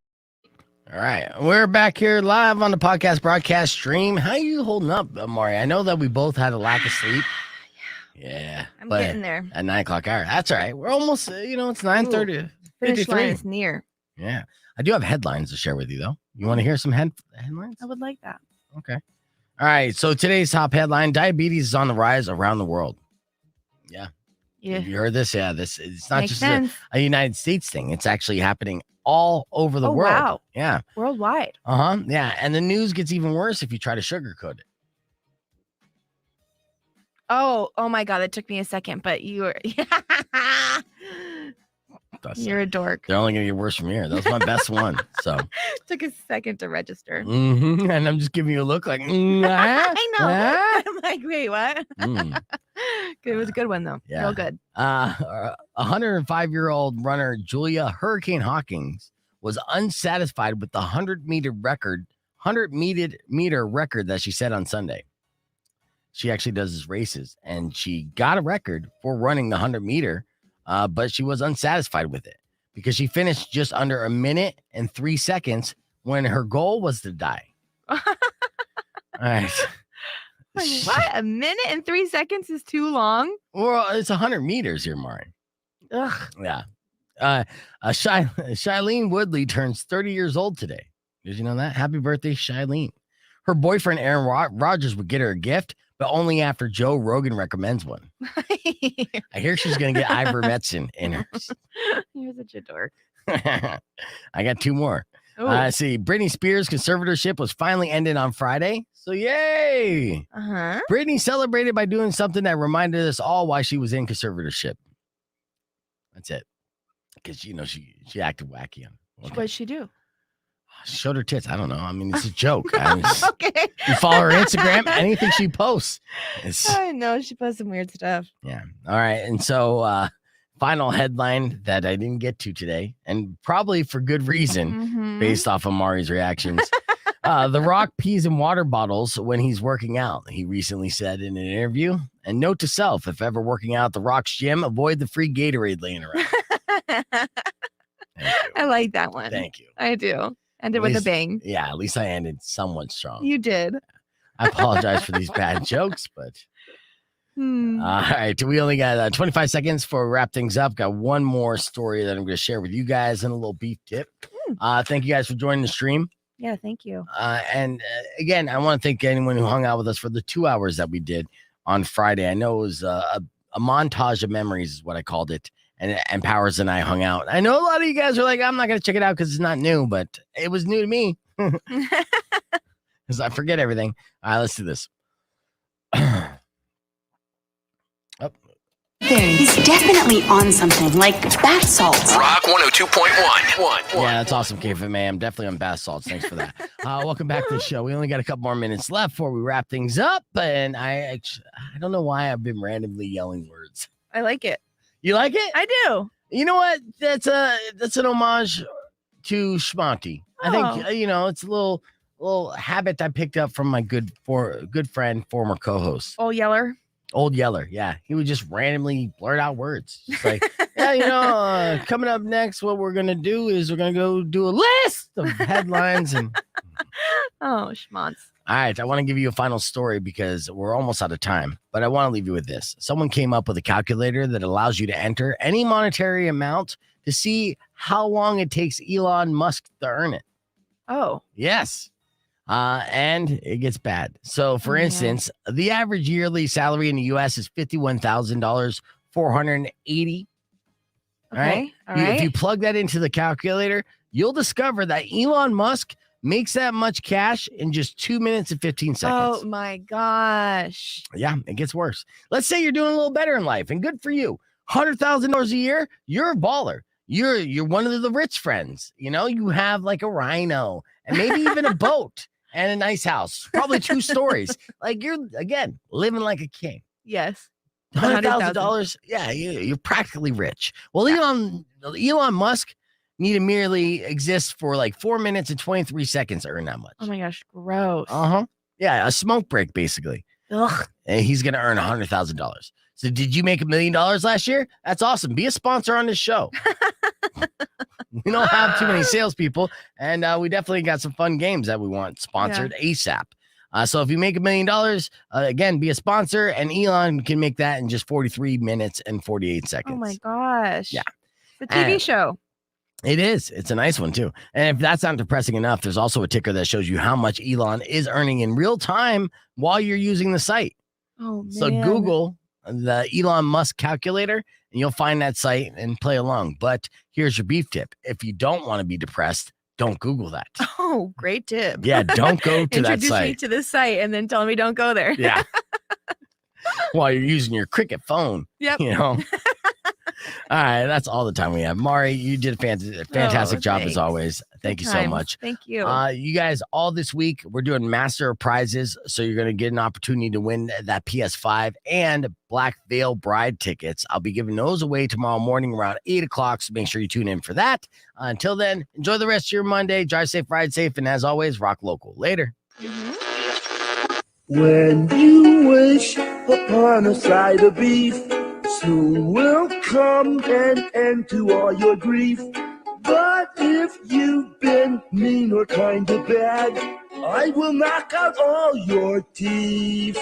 All right, we're back here live on the podcast broadcast stream. How you holding up, Mari? I know that we both had a lack of sleep. Yeah, I'm but getting there. at 9 o'clock hour. That's all right. We're almost, it's 9:30. Finish 53. line is near. Yeah, I do have headlines to share with you, though. You want to hear some headlines? I would like that. Okay. All right. So today's top headline: diabetes is on the rise around the world. Yeah. Yeah. You heard this? Yeah. It's not Makes just sense. a United States thing. It's actually happening all over the world. Wow. Yeah. Worldwide. Yeah. And the news gets even worse if you try to sugarcoat it. Oh my God. It took me a second, but you were. You're a dork. They're only going to get worse from here. That was my best one. So. Took a second to register. And I'm just giving you a look like. I know. I'm like, wait, what? Mm. It was a good one though. Yeah. Real good. 105-year-old runner Julia Hurricane Hawkins was unsatisfied with the 100-meter record that she set on Sunday. She actually does these races, and she got a record for running the 100-meter, but she was unsatisfied with it because she finished just under 1 minute and 3 seconds when her goal was to die. All right. Like, what? A minute and 3 seconds is too long? Well, it's 100 meters here, Mari. Ugh. Yeah. Shailene Woodley turns 30 years old today. Did you know that? Happy birthday, Shailene. Her boyfriend, Aaron Rodgers, would get her a gift, but only after Joe Rogan recommends one. I hear she's going to get ivermectin in hers. You're such a dork. I got 2 more. Ooh. See, Britney Spears' conservatorship was finally ended on Friday. So, yay. Uh-huh. Britney celebrated by doing something that reminded us all why she was in conservatorship. That's it. Because, you know, she acted wacky on it. What did she do? She showed her tits. I don't know. I mean, it's a joke. Okay. You follow her Instagram, anything she posts. I know. She posts some weird stuff. Yeah. All right. And so, final headline that I didn't get to today, and probably for good reason, based off of Mari's reactions. The Rock pees in water bottles when he's working out, he recently said in an interview. And note to self, if ever working out at The Rock's gym, avoid the free Gatorade laying around. I like that one. Thank you. I do. Ended with a bang. Yeah, at least I ended somewhat strong. You did. I apologize for these bad jokes, but... All right, we only got 25 seconds before we wrap things up. Got one more story that I'm going to share with you guys and a little beef tip. Thank you guys for joining the stream. Yeah, thank you. And again, I want to thank anyone who hung out with us for the 2 hours that we did on Friday. I know it was a montage of memories is what I called it. And Powers and I hung out. I know a lot of you guys are like, I'm not going to check it out because it's not new, but it was new to me because I forget everything. All right, let's do this. He's definitely on something like bath salts. Rock 102.1. Yeah, that's awesome, KFMA. I'm definitely on bath salts. Thanks for that. Welcome back to the show. We only got a couple more minutes left before we wrap things up. And I don't know why I've been randomly yelling words. I like it. You like it? I do. You know what? That's an homage to Schmonty. I think you know it's a little habit I picked up from my good friend, former co-host. Old Yeller, yeah. He would just randomly blurt out words. Just like, yeah, you know, coming up next, what we're going to do is we're going to go do a list of headlines. And oh, schmonts. All right, I want to give you a final story because we're almost out of time, but I want to leave you with this. Someone came up with a calculator that allows you to enter any monetary amount to see how long it takes Elon Musk to earn it. Oh. Yes. And it gets bad. So, for instance, the average yearly salary in the U.S. is $51,000, $480. All right. If you plug that into the calculator, you'll discover that Elon Musk makes that much cash in just 2 minutes and 15 seconds. Oh my gosh. Yeah, it gets worse. Let's say you're doing a little better in life, and good for you. $100,000 a year, you're a baller. You're one of the rich friends. You know, you have like a rhino and maybe even a boat. And a nice house, probably 2 stories. Like you're, again, living like a king. Yes. $100,000. Yeah, you're practically rich. Well, Elon Musk need to merely exist for like 4 minutes and 23 seconds to earn that much. Oh my gosh, gross. Yeah, a smoke break, basically. Ugh. And he's going to earn $100,000. So did you make $1 million last year? That's awesome. Be a sponsor on this show. We don't have too many salespeople, and we definitely got some fun games that we want sponsored ASAP. So if you make $1 million, again, be a sponsor, and Elon can make that in just 43 minutes and 48 seconds. Oh my gosh. Yeah. The TV show. It is. It's a nice one, too. And if that's not depressing enough, there's also a ticker that shows you how much Elon is earning in real time while you're using the site. Oh, man. So Google the Elon Musk calculator, and you'll find that site and play along. But here's your beef tip. If you don't want to be depressed, don't Google that. Oh, great tip. Yeah, don't go to that Introduce site. me to this site and then tell me don't go there. Yeah. While you're using your Cricket phone. Yep. You know. All right, that's all the time we have. Mari, you did a fantastic job as always. Thank you so much. Thank you. You guys, all this week, we're doing master of prizes. So you're going to get an opportunity to win that PS5 and Black Veil Bride tickets. I'll be giving those away tomorrow morning around 8 o'clock. So make sure you tune in for that. Until then, enjoy the rest of your Monday. Drive safe, ride safe. And as always, rock local. Later. When you wish upon a side of beef, soon will come an end to all your grief. But if you've been mean or kind of bad, I will knock out all your teeth.